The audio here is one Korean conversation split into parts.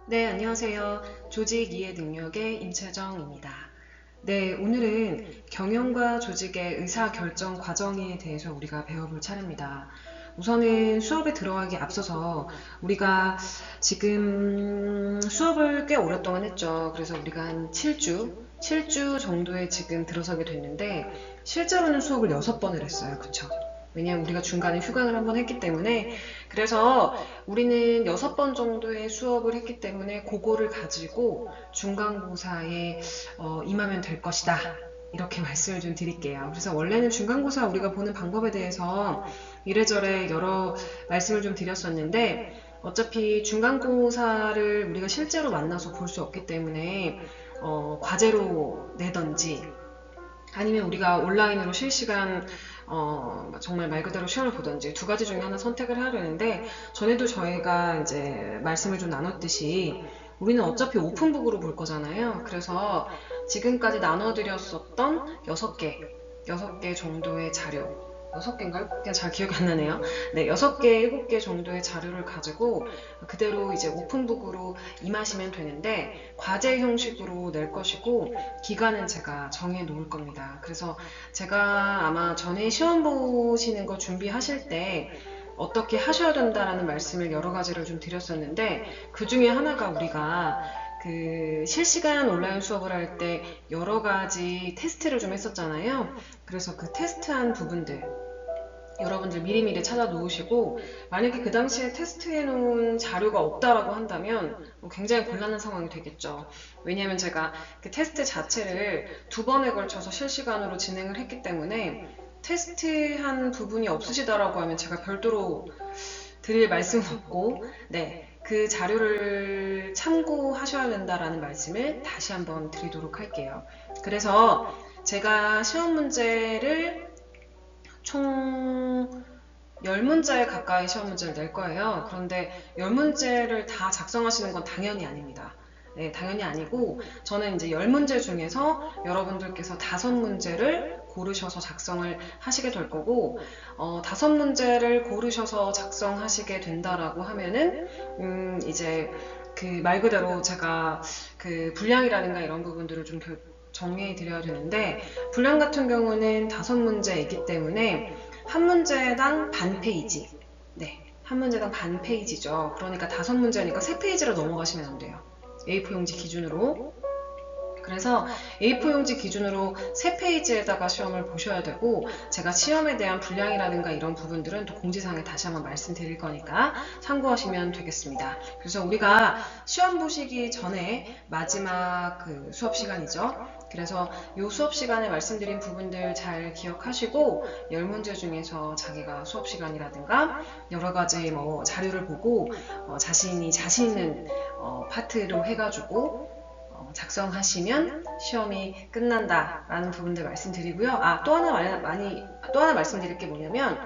네, 안녕하세요. 조직 이해 능력의 임채정입니다. 네, 오늘은 경영과 조직의 의사결정 과정에 대해서 우리가 배워볼 차례입니다. 우선은 수업에 들어가기 앞서서 우리가 지금 수업을 꽤 오랫동안 했죠. 그래서 우리가 한 7주 정도에 지금 들어서게 됐는데 실제로는 수업을 6번을 했어요. 그쵸? 왜냐면 우리가 중간에 휴강을 한번 했기 때문에 그래서 우리는 6번 정도의 수업을 했기 때문에 그거를 가지고 중간고사에 임하면 될 것이다. 이렇게 말씀을 좀 드릴게요. 그래서 원래는 중간고사 우리가 보는 방법에 대해서 이래저래 여러 말씀을 좀 드렸었는데 어차피 중간고사를 우리가 실제로 만나서 볼 수 없기 때문에 과제로 내던지 아니면 우리가 온라인으로 실시간 정말 말 그대로 시험을 보던지 두 가지 중에 하나 선택을 해야 되는데 전에도 저희가 이제 말씀을 좀 나눴듯이 우리는 어차피 오픈북으로 볼 거잖아요. 그래서 지금까지 나눠드렸었던 6개 정도의 자료 6개인가요? 그냥 잘 기억이 안 나네요. 네, 6개, 7개 정도의 자료를 가지고 그대로 이제 오픈북으로 임하시면 되는데 과제 형식으로 낼 것이고 기간은 제가 정해 놓을 겁니다. 그래서 제가 아마 전에 시험 보시는 거 준비하실 때 어떻게 하셔야 된다라는 말씀을 여러 가지를 좀 드렸었는데 그 중에 하나가 우리가 그 실시간 온라인 수업을 할 때 여러 가지 테스트를 좀 했었잖아요. 그래서 그 테스트한 부분들 여러분들 미리미리 찾아 놓으시고 만약에 그 당시에 테스트해 놓은 자료가 없다라고 한다면 굉장히 곤란한 상황이 되겠죠. 왜냐하면 제가 그 테스트 자체를 2번에 걸쳐서 실시간으로 진행을 했기 때문에 테스트한 부분이 없으시다라고 하면 제가 별도로 드릴 말씀은 없고 네, 그 자료를 참고하셔야 된다라는 말씀을 다시 한번 드리도록 할게요. 그래서 제가 시험 문제를 총 10문제 가까이 시험 문제를 낼 거예요. 그런데 10문제를 다 작성하시는 건 당연히 아닙니다. 네, 당연히 아니고 저는 이제 10문제 중에서 여러분들께서 5문제를 고르셔서 작성을 하시게 될 거고 5문제를 고르셔서 작성하시게 된다라고 하면은 이제 그 말 그대로 제가 그 분량이라든가 이런 부분들을 좀 정리해 드려야 되는데 분량 같은 경우는 5문제이기 때문에 한 문제당 반 페이지. 네, 한 문제당 반 페이지죠. 그러니까 5문제니까 3페이지로 넘어가시면 안 돼요. A4 용지 기준으로. 그래서 A4 용지 기준으로 3페이지에다가 시험을 보셔야 되고 제가 시험에 대한 분량이라든가 이런 부분들은 또 공지사항에 다시 한번 말씀드릴 거니까 참고하시면 되겠습니다. 그래서 우리가 시험 보시기 전에 마지막 그 수업 시간이죠. 그래서 이 수업 시간에 말씀드린 부분들 잘 기억하시고 10문제 중에서 자기가 수업 시간이라든가 여러 가지 뭐 자료를 보고 자신이 자신 있는 파트로 해가지고 작성하시면 시험이 끝난다라는 부분들 말씀드리고요. 또 하나 말씀드릴 게 뭐냐면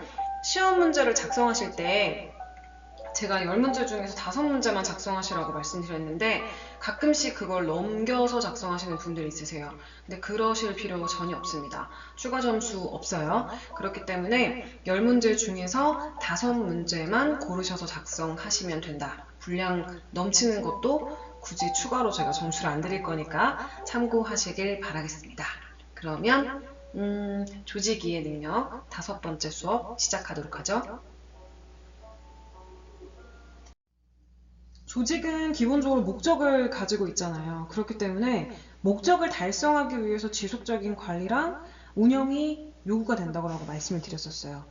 시험 문제를 작성하실 때 제가 10문제 중에서 5문제만 작성하시라고 말씀드렸는데 가끔씩 그걸 넘겨서 작성하시는 분들이 있으세요. 근데 그러실 필요 전혀 없습니다. 추가 점수 없어요. 그렇기 때문에 10문제 중에서 5문제만 고르셔서 작성하시면 된다. 분량 넘치는 것도 굳이 추가로 제가 점수를 안 드릴 거니까 참고하시길 바라겠습니다. 그러면 조직 이해 능력 5번째 수업 시작하도록 하죠. 조직은 기본적으로 목적을 가지고 있잖아요. 그렇기 때문에 목적을 달성하기 위해서 지속적인 관리랑 운영이 요구가 된다고 말씀을 드렸었어요.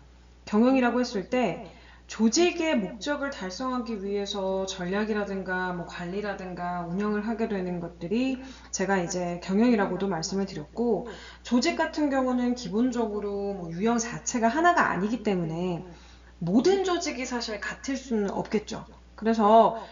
경영이라고 했을 때 조직의 목적을 달성하기 위해서 전략이라든가 뭐 관리라든가 운영을 하게 되는 것들이 제가 이제 경영이라고도 말씀을 드렸고 조직 같은 경우는 기본적으로 뭐 유형 자체가 하나가 아니기 때문에 모든 조직이 사실 같을 수는 없겠죠. 그래서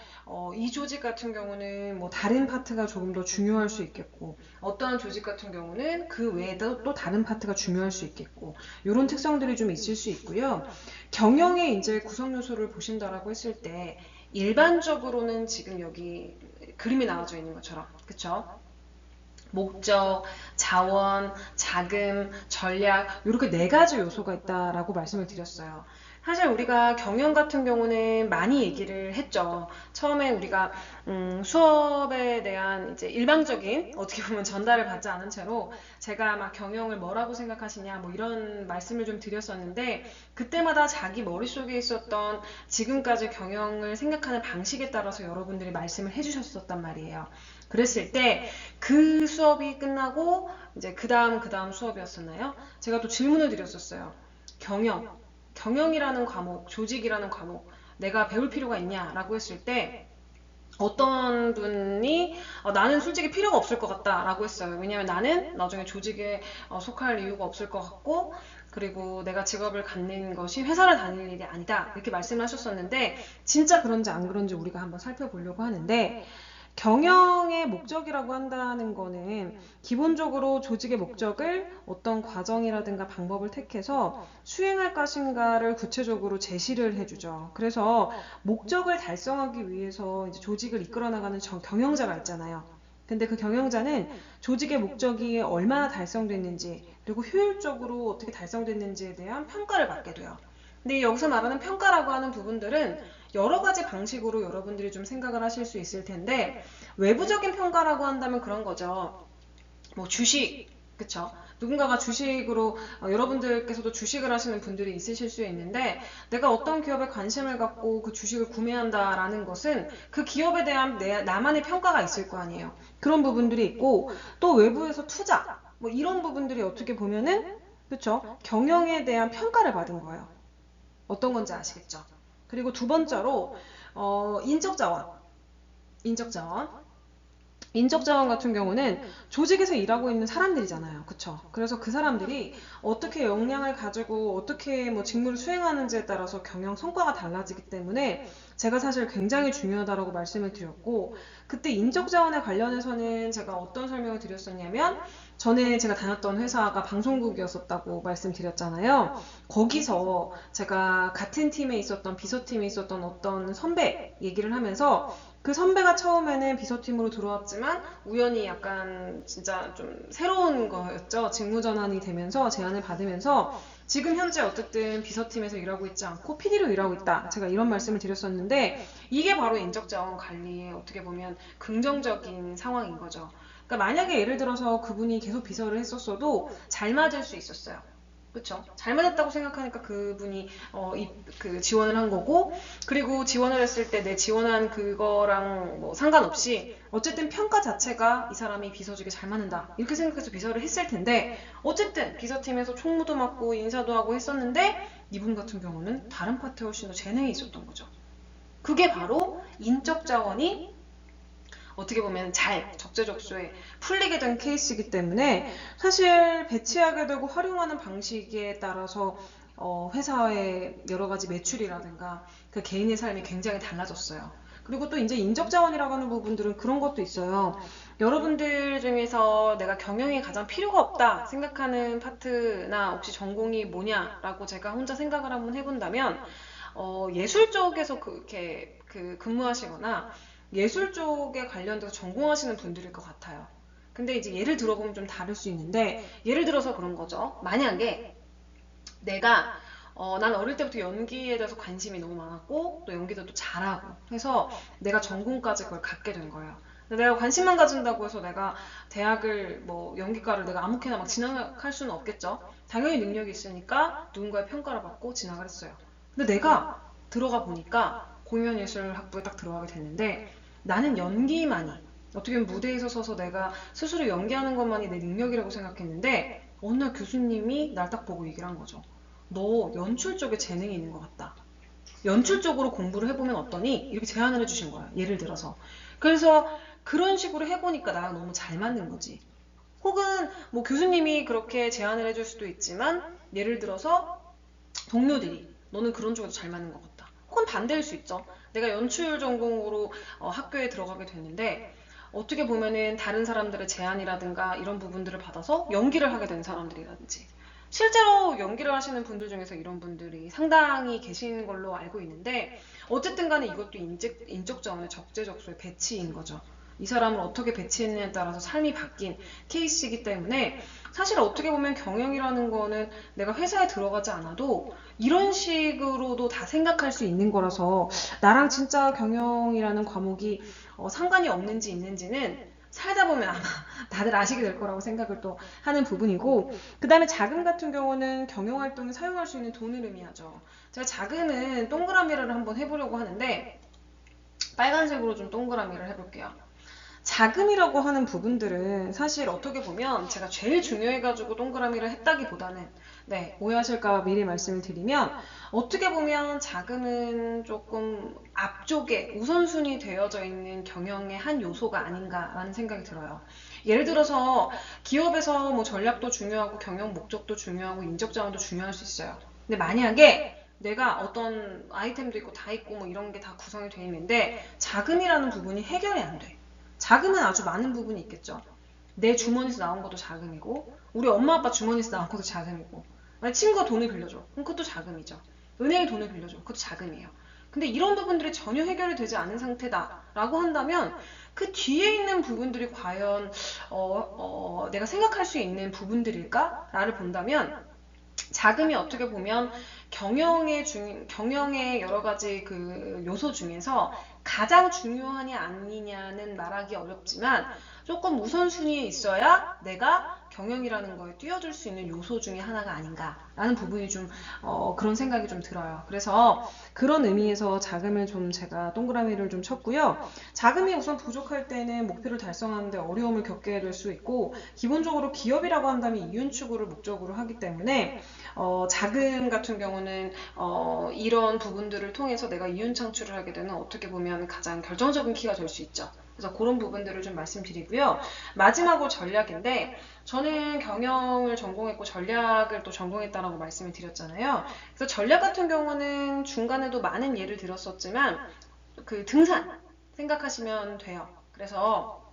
이 조직 같은 경우는 뭐 다른 파트가 조금 더 중요할 수 있겠고 어떠한 조직 같은 경우는 그 외에도 또 다른 파트가 중요할 수 있겠고 이런 특성들이 좀 있을 수 있고요. 경영의 이제 구성 요소를 보신다라고 했을 때 일반적으로는 지금 여기 그림이 나와져 있는 것처럼 그쵸? 목적, 자원, 자금, 전략 이렇게 4가지 요소가 있다라고 말씀을 드렸어요. 사실 우리가 경영 같은 경우는 많이 얘기를 했죠. 처음에 우리가 수업에 대한 이제 일방적인 어떻게 보면 전달을 받지 않은 채로 제가 막 경영을 뭐라고 생각하시냐 뭐 이런 말씀을 좀 드렸었는데 그때마다 자기 머릿속에 있었던 지금까지 경영을 생각하는 방식에 따라서 여러분들이 말씀을 해주셨었단 말이에요. 그랬을 때 그 수업이 끝나고 이제 그 다음 수업이었었나요? 제가 또 질문을 드렸었어요. 경영이라는 과목, 조직이라는 과목, 내가 배울 필요가 있냐라고 했을 때 어떤 분이 나는 솔직히 필요가 없을 것 같다라고 했어요. 왜냐면 나는 나중에 조직에 속할 이유가 없을 것 같고 그리고 내가 직업을 갖는 것이 회사를 다닐 일이 아니다 이렇게 말씀을 하셨었는데 진짜 그런지 안 그런지 우리가 한번 살펴보려고 하는데 경영의 목적이라고 한다는 거는 기본적으로 조직의 목적을 어떤 과정이라든가 방법을 택해서 수행할 것인가를 구체적으로 제시를 해주죠. 그래서 목적을 달성하기 위해서 이제 조직을 이끌어 나가는 경영자가 있잖아요. 근데 그 경영자는 조직의 목적이 얼마나 달성됐는지 그리고 효율적으로 어떻게 달성됐는지에 대한 평가를 받게 돼요. 근데 여기서 말하는 평가라고 하는 부분들은 여러 가지 방식으로 여러분들이 좀 생각을 하실 수 있을 텐데 외부적인 평가라고 한다면 그런 거죠. 뭐 주식, 그쵸? 누군가가 주식으로 여러분들께서도 주식을 하시는 분들이 있으실 수 있는데 내가 어떤 기업에 관심을 갖고 그 주식을 구매한다라는 것은 그 기업에 대한 나만의 평가가 있을 거 아니에요. 그런 부분들이 있고 또 외부에서 투자 뭐 이런 부분들이 어떻게 보면은 그쵸? 경영에 대한 평가를 받은 거예요. 어떤 건지 아시겠죠? 그리고 두 번째로 인적자원. 인적자원. 인적자원 같은 경우는 조직에서 일하고 있는 사람들이잖아요. 그쵸? 그래서 그 사람들이 어떻게 역량을 가지고 어떻게 뭐 직무를 수행하는지에 따라서 경영 성과가 달라지기 때문에 제가 사실 굉장히 중요하다고 말씀을 드렸고 그때 인적자원에 관련해서는 제가 어떤 설명을 드렸었냐면 전에 제가 다녔던 회사가 방송국이었었다고 말씀드렸잖아요. 거기서 제가 같은 팀에 있었던 비서팀에 있었던 어떤 선배 얘기를 하면서 그 선배가 처음에는 비서팀으로 들어왔지만 우연히 약간 진짜 좀 새로운 거였죠. 직무 전환이 되면서 제안을 받으면서 지금 현재 어쨌든 비서팀에서 일하고 있지 않고 PD로 일하고 있다. 제가 이런 말씀을 드렸었는데 이게 바로 인적자원 관리의 어떻게 보면 긍정적인 상황인 거죠. 그러니까 만약에 예를 들어서 그분이 계속 비서를 했었어도 잘 맞을 수 있었어요. 그쵸? 잘 맞았다고 생각하니까 그분이 그 지원을 한 거고 그리고 지원을 했을 때 내 지원한 그거랑 뭐 상관없이 어쨌든 평가 자체가 이 사람이 비서직에 잘 맞는다 이렇게 생각해서 비서를 했을 텐데 어쨌든 비서팀에서 총무도 맡고 인사도 하고 했었는데 이분 같은 경우는 다른 파트에 훨씬 더 재능이 있었던 거죠. 그게 바로 인적 자원이 어떻게 보면 잘 적재적소에 풀리게 된 케이스이기 때문에 사실 배치하게 되고 활용하는 방식에 따라서 회사의 여러 가지 매출이라든가 그 개인의 삶이 굉장히 달라졌어요. 그리고 또 이제 인적자원이라고 하는 부분들은 그런 것도 있어요. 여러분들 중에서 내가 경영이 가장 필요가 없다 생각하는 파트나 혹시 전공이 뭐냐라고 제가 혼자 생각을 한번 해본다면 예술 쪽에서 그렇게 근무하시거나 예술 쪽에 관련돼서 전공하시는 분들일 것 같아요. 근데 이제 예를 들어보면 좀 다를 수 있는데 예를 들어서 그런 거죠. 만약에 내가 난 어릴 때부터 연기에 대해서 관심이 너무 많았고 또 연기도 또 잘하고 해서 내가 전공까지 그걸 갖게 된 거예요. 근데 내가 관심만 가진다고 해서 내가 대학을 뭐 연기과를 내가 아무렇게나 막 진학할 수는 없겠죠. 당연히 능력이 있으니까 누군가의 평가를 받고 진학을 했어요. 근데 내가 들어가 보니까 공연예술학부에 딱 들어가게 됐는데 나는 연기만이 어떻게 보면 무대에서 서서 내가 스스로 연기하는 것만이 내 능력이라고 생각했는데 어느 날 교수님이 날 딱 보고 얘기를 한 거죠. 너 연출 쪽에 재능이 있는 것 같다. 연출 쪽으로 공부를 해보면 어떠니? 이렇게 제안을 해주신 거야. 예를 들어서. 그래서 그런 식으로 해보니까 나랑 너무 잘 맞는 거지. 혹은 뭐 교수님이 그렇게 제안을 해줄 수도 있지만 예를 들어서 동료들이 너는 그런 쪽에도 잘 맞는 것 같다. 혹은 반대일 수 있죠. 내가 연출 전공으로 학교에 들어가게 됐는데 어떻게 보면은 다른 사람들의 제안이라든가 이런 부분들을 받아서 연기를 하게 된 사람들이라든지 실제로 연기를 하시는 분들 중에서 이런 분들이 상당히 계신 걸로 알고 있는데 어쨌든 간에 이것도 인적 자원의 적재적소의 배치인 거죠. 이 사람을 어떻게 배치했느냐에 따라서 삶이 바뀐 케이스이기 때문에 사실 어떻게 보면 경영이라는 거는 내가 회사에 들어가지 않아도 이런 식으로도 다 생각할 수 있는 거라서 나랑 진짜 경영이라는 과목이 상관이 없는지 있는지는 살다 보면 아마 다들 아시게 될 거라고 생각을 또 하는 부분이고, 그 다음에 자금 같은 경우는 경영활동에 사용할 수 있는 돈을 의미하죠. 제가 자금은 동그라미를 한번 해보려고 하는데 빨간색으로 좀 동그라미를 해볼게요. 자금이라고 하는 부분들은 사실 어떻게 보면 제가 제일 중요해가지고 동그라미를 했다기보다는, 네, 오해하실까 미리 말씀을 드리면, 어떻게 보면 자금은 조금 앞쪽에 우선순위 되어져 있는 경영의 한 요소가 아닌가라는 생각이 들어요. 예를 들어서 기업에서 뭐 전략도 중요하고 경영 목적도 중요하고 인적 자원도 중요할 수 있어요. 근데 만약에 내가 어떤 아이템도 있고 다 있고 뭐 이런 게 다 구성이 되어 있는데 자금이라는 부분이 해결이 안 돼. 자금은 아주 많은 부분이 있겠죠. 내 주머니에서 나온 것도 자금이고, 우리 엄마 아빠 주머니에서 나온 것도 자금이고, 만약 친구가 돈을 빌려줘, 그럼 그것도 자금이죠. 은행이 돈을 빌려줘, 그것도 자금이에요. 근데 이런 부분들이 전혀 해결이 되지 않은 상태다라고 한다면 그 뒤에 있는 부분들이 과연 내가 생각할 수 있는 부분들일까를 본다면, 자금이 어떻게 보면 경영의 여러 가지 그 요소 중에서 가장 중요하냐 아니냐는 말하기 어렵지만 조금 우선순위에 있어야 내가 경영이라는 거에 뛰어들 수 있는 요소 중에 하나가 아닌가라는 부분이 좀 그런 생각이 좀 들어요. 그래서 그런 의미에서 자금을 좀 제가 동그라미를 좀 쳤고요. 자금이 우선 부족할 때는 목표를 달성하는데 어려움을 겪게 될 수 있고, 기본적으로 기업이라고 한다면 이윤 추구를 목적으로 하기 때문에 자금 같은 경우는 이런 부분들을 통해서 내가 이윤 창출을 하게 되는 어떻게 보면 가장 결정적인 키가 될 수 있죠. 그래서 그런 부분들을 좀 말씀드리고요. 마지막으로 전략인데, 저는 경영을 전공했고 전략을 또 전공했다라고 말씀을 드렸잖아요. 그래서 전략 같은 경우는 중간에도 많은 예를 들었었지만 그 등산 생각하시면 돼요. 그래서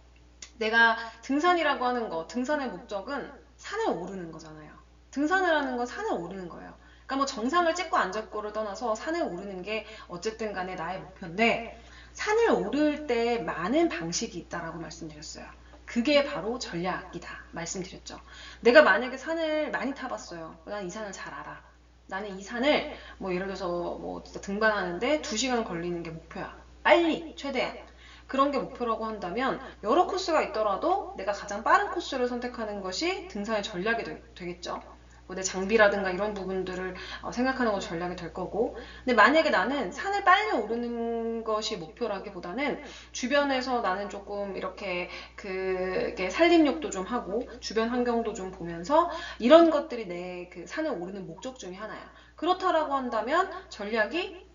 내가 등산이라고 하는 거, 등산의 목적은 산을 오르는 거잖아요. 등산을 하는 건 산을 오르는 거예요. 그러니까 뭐 정상을 찍고 안 찍고를 떠나서 산을 오르는 게 어쨌든 간에 나의 목표인데, 산을 오를 때 많은 방식이 있다라고 말씀드렸어요. 그게 바로 전략이다 말씀드렸죠. 내가 만약에 산을 많이 타봤어요. 난 이 산을 잘 알아. 나는 이 산을 뭐 예를 들어서 뭐 진짜 등반하는데 2시간 걸리는 게 목표야. 빨리 최대한. 그런 게 목표라고 한다면 여러 코스가 있더라도 내가 가장 빠른 코스를 선택하는 것이 등산의 전략이 되겠죠. 뭐 내 장비라든가 이런 부분들을 생각하는 것도 전략이 될 거고, 근데 만약에 나는 산을 빨리 오르는 것이 목표라기보다는 주변에서 나는 조금 이렇게 그게 산림욕도 좀 하고 주변 환경도 좀 보면서 이런 것들이 내 그 산을 오르는 목적 중에 하나야. 그렇다라고 한다면 전략이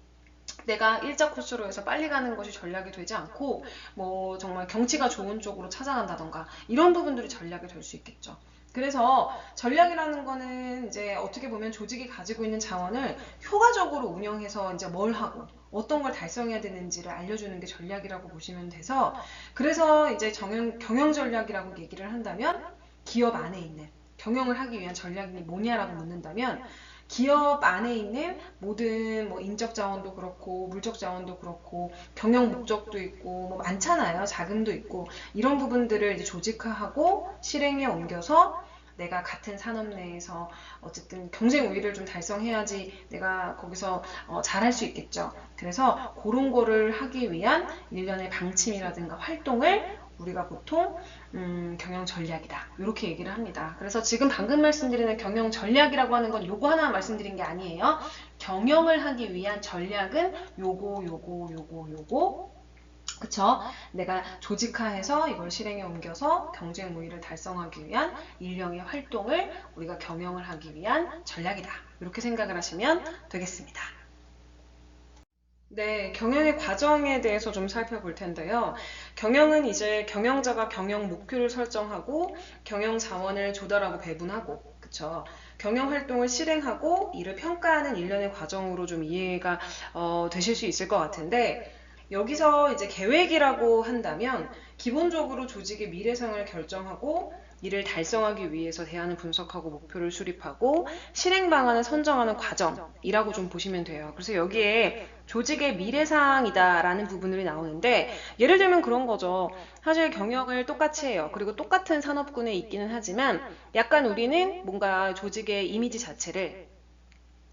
내가 일자 코스로 해서 빨리 가는 것이 전략이 되지 않고 뭐 정말 경치가 좋은 쪽으로 찾아간다던가 이런 부분들이 전략이 될 수 있겠죠. 그래서 전략이라는 거는 이제 어떻게 보면 조직이 가지고 있는 자원을 효과적으로 운영해서 이제 뭘 하고 어떤 걸 달성해야 되는지를 알려주는 게 전략이라고 보시면 돼서, 그래서 이제 경영 전략이라고 얘기를 한다면 기업 안에 있는 경영을 하기 위한 전략이 뭐냐라고 묻는다면, 기업 안에 있는 모든 뭐 인적 자원도 그렇고 물적 자원도 그렇고 경영 목적도 있고 뭐 많잖아요. 자금도 있고 이런 부분들을 이제 조직화하고 실행에 옮겨서 내가 같은 산업 내에서 어쨌든 경쟁 우위를 좀 달성해야지 내가 거기서 잘할 수 있겠죠. 그래서 그런 거를 하기 위한 일련의 방침이라든가 활동을 우리가 보통 경영 전략이다 이렇게 얘기를 합니다. 그래서 지금 방금 말씀드리는 경영 전략이라고 하는 건 요거 하나 말씀드린 게 아니에요. 경영을 하기 위한 전략은 요거 그쵸? 내가 조직화해서 이걸 실행에 옮겨서 경쟁 우위를 달성하기 위한 일련의 활동을 우리가 경영을 하기 위한 전략이다 이렇게 생각을 하시면 되겠습니다. 네, 경영의 과정에 대해서 좀 살펴볼 텐데요. 경영은 이제 경영자가 경영 목표를 설정하고 경영 자원을 조달하고 배분하고, 그쵸? 경영 활동을 실행하고 이를 평가하는 일련의 과정으로 좀 이해가 되실 수 있을 것 같은데, 여기서 이제 계획이라고 한다면 기본적으로 조직의 미래성을 결정하고 이를 달성하기 위해서 대안을 분석하고 목표를 수립하고 실행 방안을 선정하는 과정이라고 좀 보시면 돼요. 그래서 여기에 조직의 미래사항이다라는 부분들이 나오는데, 예를 들면 그런 거죠. 사실 경영을 똑같이 해요. 그리고 똑같은 산업군에 있기는 하지만 약간 우리는 뭔가 조직의 이미지 자체를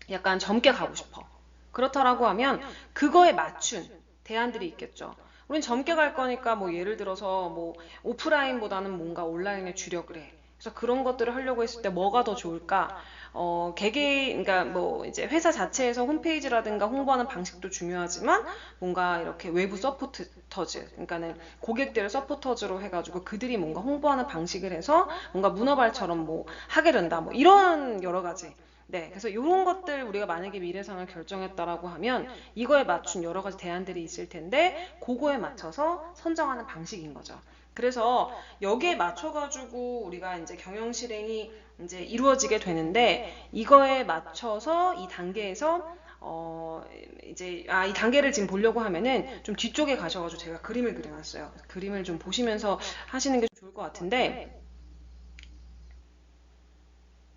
약간 젊게 가고 싶어. 그렇다라고 하면 그거에 맞춘 대안들이 있겠죠. 우린 젊게 갈 거니까 뭐 예를 들어서 뭐 오프라인보다는 뭔가 온라인에 주력을 해. 그래서 그런 것들을 하려고 했을 때 뭐가 더 좋을까? 그러니까 뭐 이제 회사 자체에서 홈페이지라든가 홍보하는 방식도 중요하지만 뭔가 이렇게 외부 서포터즈, 그러니까는 고객들을 서포터즈로 해가지고 그들이 뭔가 홍보하는 방식을 해서 뭔가 문어발처럼 뭐 하게 된다. 뭐 이런 여러 가지. 네, 그래서 이런 것들 우리가 만약에 미래상을 결정했다라고 하면 이거에 맞춘 여러 가지 대안들이 있을 텐데 그거에 맞춰서 선정하는 방식인 거죠. 그래서 여기에 맞춰가지고 우리가 이제 경영 실행이 이제 이루어지게 되는데, 이거에 맞춰서 이 단계에서 이 단계를 지금 보려고 하면은 좀 뒤쪽에 가셔가지고 제가 그림을 그려놨어요. 그림을 좀 보시면서 하시는 게 좋을 것 같은데,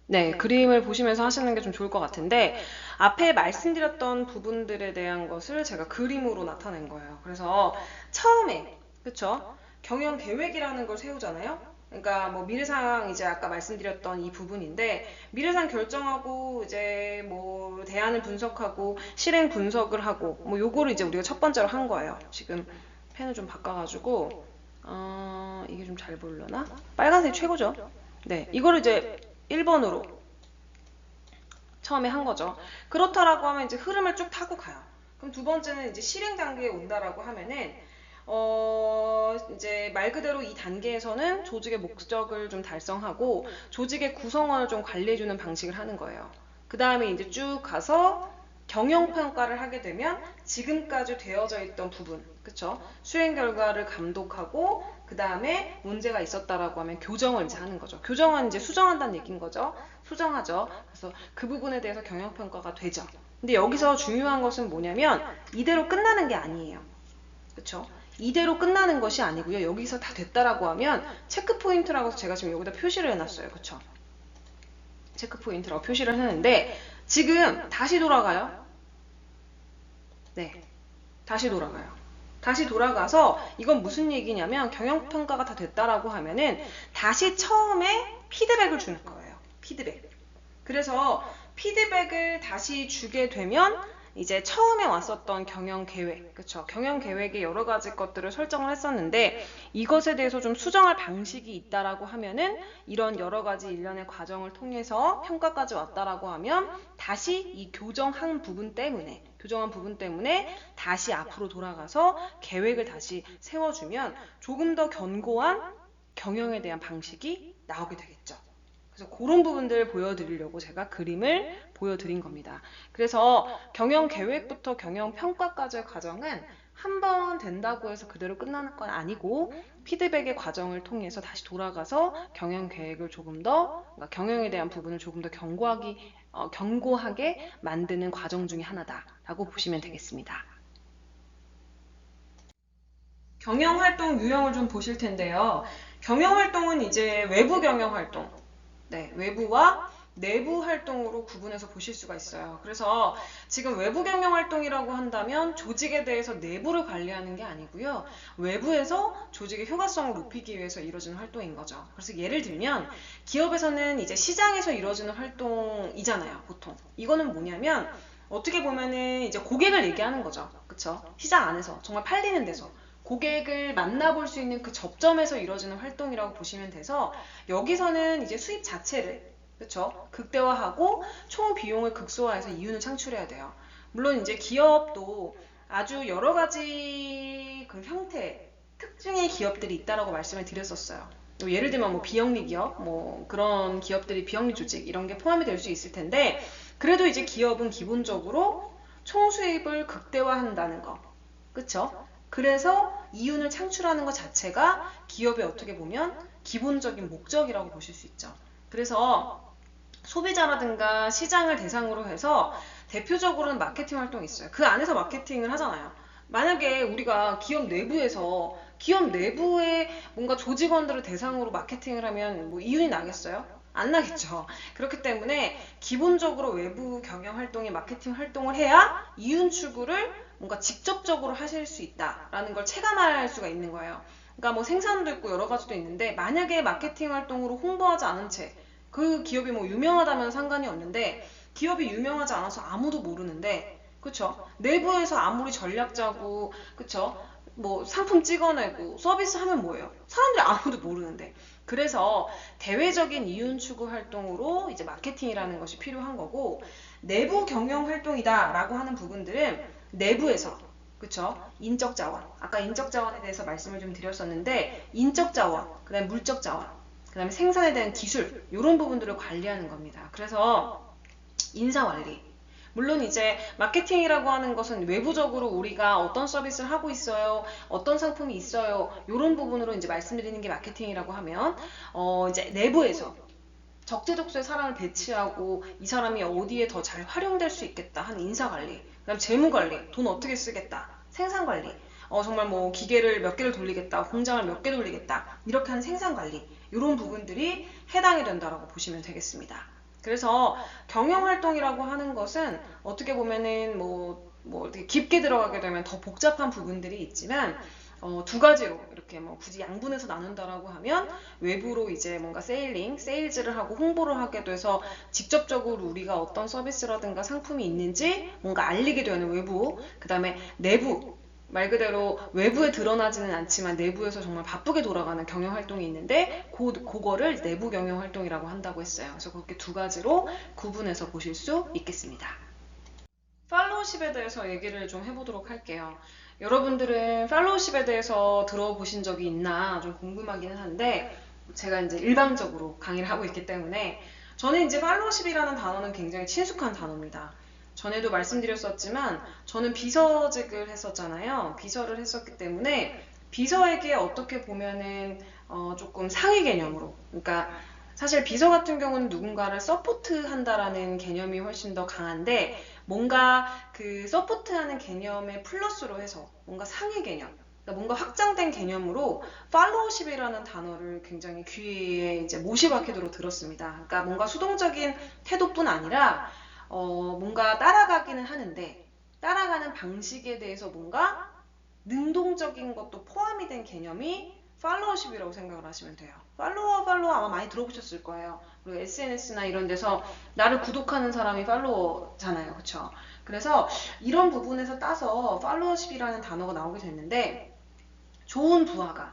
네, 그림을 보시면서 하시는 게 좀 좋을 것 같은데, 앞에 말씀드렸던 부분들에 대한 것을 제가 그림으로 나타낸 거예요. 그래서 처음에, 그쵸? 경영 계획이라는 걸 세우잖아요? 그러니까 뭐 미래상 이제 아까 말씀드렸던 이 부분인데, 미래상 결정하고 이제 뭐 대안을 분석하고 실행 분석을 하고 뭐 요거를 이제 우리가 첫 번째로 한 거예요. 지금 펜을 좀 바꿔가지고 이게 좀 잘 보이려나? 빨간색이 최고죠? 네, 이거를 이제 1번으로 처음에 한 거죠. 그렇다라고 하면 이제 흐름을 쭉 타고 가요. 그럼 두 번째는 이제 실행 단계에 온다라고 하면은 이제 말 그대로 이 단계에서는 조직의 목적을 좀 달성하고 조직의 구성원을 좀 관리해주는 방식을 하는 거예요. 그 다음에 이제 쭉 가서 경영평가를 하게 되면 지금까지 되어져 있던 부분, 그쵸? 수행 결과를 감독하고 그 다음에 문제가 있었다라고 하면 교정을 이제 하는 거죠. 교정은 이제 수정한다는 얘기인 거죠. 수정하죠. 그래서 그 부분에 대해서 경영평가가 되죠. 근데 여기서 중요한 것은 뭐냐면 이대로 끝나는 게 아니에요. 그쵸? 이대로 끝나는 것이 아니고요. 여기서 다 됐다라고 하면 체크 포인트라고 제가 지금 여기다 표시를 해놨어요. 그쵸? 체크 포인트라고 표시를 했는데 지금 다시 돌아가요. 네, 다시 돌아가요. 다시 돌아가서 이건 무슨 얘기냐면 경영평가가 다 됐다라고 하면은 다시 처음에 피드백을 주는 거예요. 피드백. 그래서 피드백을 다시 주게 되면 이제 처음에 왔었던 경영 계획, 그쵸? 경영 계획에 여러 가지 것들을 설정을 했었는데 이것에 대해서 좀 수정할 방식이 있다라고 하면은 이런 여러 가지 일련의 과정을 통해서 평가까지 왔다라고 하면 다시 이 교정한 부분 때문에 다시 앞으로 돌아가서 계획을 다시 세워주면 조금 더 견고한 경영에 대한 방식이 나오게 되겠죠. 그래서 그런 부분들을 보여드리려고 제가 그림을 보여드린 겁니다. 그래서 경영 계획부터 경영 평가까지의 과정은 한 번 된다고 해서 그대로 끝나는 건 아니고 피드백의 과정을 통해서 다시 돌아가서 경영 계획을 조금 더, 그러니까 경영에 대한 부분을 조금 더 견고하게 만드는 과정 중에 하나다라고 보시면 되겠습니다. 경영 활동 유형을 좀 보실 텐데요. 경영 활동은 이제 외부 경영 활동, 네, 외부와 내부 활동으로 구분해서 보실 수가 있어요. 그래서 지금 외부 경영 활동이라고 한다면 조직에 대해서 내부를 관리하는 게 아니고요. 외부에서 조직의 효과성을 높이기 위해서 이루어지는 활동인 거죠. 그래서 예를 들면 기업에서는 이제 시장에서 이루어지는 활동이잖아요, 보통. 이거는 뭐냐면 어떻게 보면은 이제 고객을 얘기하는 거죠. 그쵸? 시장 안에서 정말 팔리는 데서 고객을 만나볼 수 있는 그 접점에서 이루어지는 활동이라고 보시면 돼서 여기서는 이제 수입 자체를, 그쵸? 극대화하고 총 비용을 극소화해서 이윤을 창출해야 돼요. 물론 이제 기업도 아주 여러 가지 그 형태, 특징의 기업들이 있다라고 말씀을 드렸었어요. 예를 들면 뭐 비영리 기업, 뭐 그런 기업들이 비영리 조직 이런 게 포함이 될 수 있을 텐데, 그래도 이제 기업은 기본적으로 총 수입을 극대화한다는 거, 그쵸? 그래서 이윤을 창출하는 것 자체가 기업의 어떻게 보면 기본적인 목적이라고 보실 수 있죠. 그래서 소비자라든가 시장을 대상으로 해서 대표적으로는 마케팅 활동이 있어요. 그 안에서 마케팅을 하잖아요. 만약에 우리가 기업 내부에서 기업 내부에 뭔가 조직원들을 대상으로 마케팅을 하면 뭐 이윤이 나겠어요? 안 나겠죠. 그렇기 때문에 기본적으로 외부 경영 활동에 마케팅 활동을 해야 이윤 추구를 뭔가 직접적으로 하실 수 있다라는 걸 체감할 수가 있는 거예요. 그러니까 뭐 생산도 있고 여러 가지도 있는데, 만약에 마케팅 활동으로 홍보하지 않은 채 그 기업이 뭐 유명하다면 상관이 없는데, 기업이 유명하지 않아서 아무도 모르는데, 그쵸? 내부에서 아무리 전략 짜고, 그쵸? 뭐 상품 찍어내고 서비스 하면 뭐예요? 사람들이 아무도 모르는데. 그래서 대외적인 이윤 추구 활동으로 이제 마케팅이라는 것이 필요한 거고, 내부 경영 활동이다라고 하는 부분들은 내부에서, 그쵸? 인적 자원, 아까 인적 자원에 대해서 말씀을 좀 드렸었는데, 인적 자원, 그 다음에 물적 자원, 그 다음에 생산에 대한 기술, 이런 부분들을 관리하는 겁니다. 그래서 인사 관리, 물론 이제 마케팅이라고 하는 것은 외부적으로 우리가 어떤 서비스를 하고 있어요, 어떤 상품이 있어요, 이런 부분으로 이제 말씀드리는 게 마케팅이라고 하면, 이제 내부에서 적재적소에 사람을 배치하고 이 사람이 어디에 더 잘 활용될 수 있겠다 하는 인사관리, 그다음 재무관리, 돈 어떻게 쓰겠다, 생산관리, 정말 뭐 기계를 몇 개를 돌리겠다, 공장을 몇 개 돌리겠다, 이렇게 하는 생산관리, 이런 부분들이 해당이 된다라고 보시면 되겠습니다. 그래서 경영활동이라고 하는 것은 어떻게 보면은 뭐 되게 깊게 들어가게 되면 더 복잡한 부분들이 있지만, 두 가지로 이렇게 뭐 굳이 양분해서 나눈다라고 하면, 외부로 이제 뭔가 세일즈를 하고 홍보를 하게 돼서 직접적으로 우리가 어떤 서비스라든가 상품이 있는지 뭔가 알리게 되는 외부, 그 다음에 내부, 말 그대로 외부에 드러나지는 않지만 내부에서 정말 바쁘게 돌아가는 경영 활동이 있는데, 그거를 내부 경영 활동이라고 한다고 했어요. 그래서 그렇게 두 가지로 구분해서 보실 수 있겠습니다. 팔로우십에 대해서 얘기를 좀 해보도록 할게요. 여러분들은 팔로우십에 대해서 들어보신 적이 있나 좀 궁금하기는 한데, 제가 이제 일방적으로 강의를 하고 있기 때문에, 저는 이제 팔로우십이라는 단어는 굉장히 친숙한 단어입니다. 전에도 말씀드렸었지만 저는 비서직을 했었잖아요. 비서를 했었기 때문에 비서에게 어떻게 보면은 조금 상위 개념으로, 그러니까 사실 비서 같은 경우는 누군가를 서포트한다라는 개념이 훨씬 더 강한데, 뭔가 그 서포트하는 개념의 플러스로 해서 뭔가 상위 개념, 그러니까 뭔가 확장된 개념으로 팔로우십이라는 단어를 굉장히 귀에 이제 못이 박히도록 들었습니다. 그러니까 뭔가 수동적인 태도뿐 아니라 뭔가 따라가기는 하는데, 따라가는 방식에 대해서 뭔가 능동적인 것도 포함이 된 개념이 팔로워십이라고 생각을 하시면 돼요. 팔로워 아마 많이 들어보셨을 거예요. 그리고 SNS나 이런 데서 나를 구독하는 사람이 팔로워잖아요. 그쵸? 그래서 이런 부분에서 따서 팔로워십이라는 단어가 나오게 됐는데, 좋은 부하가,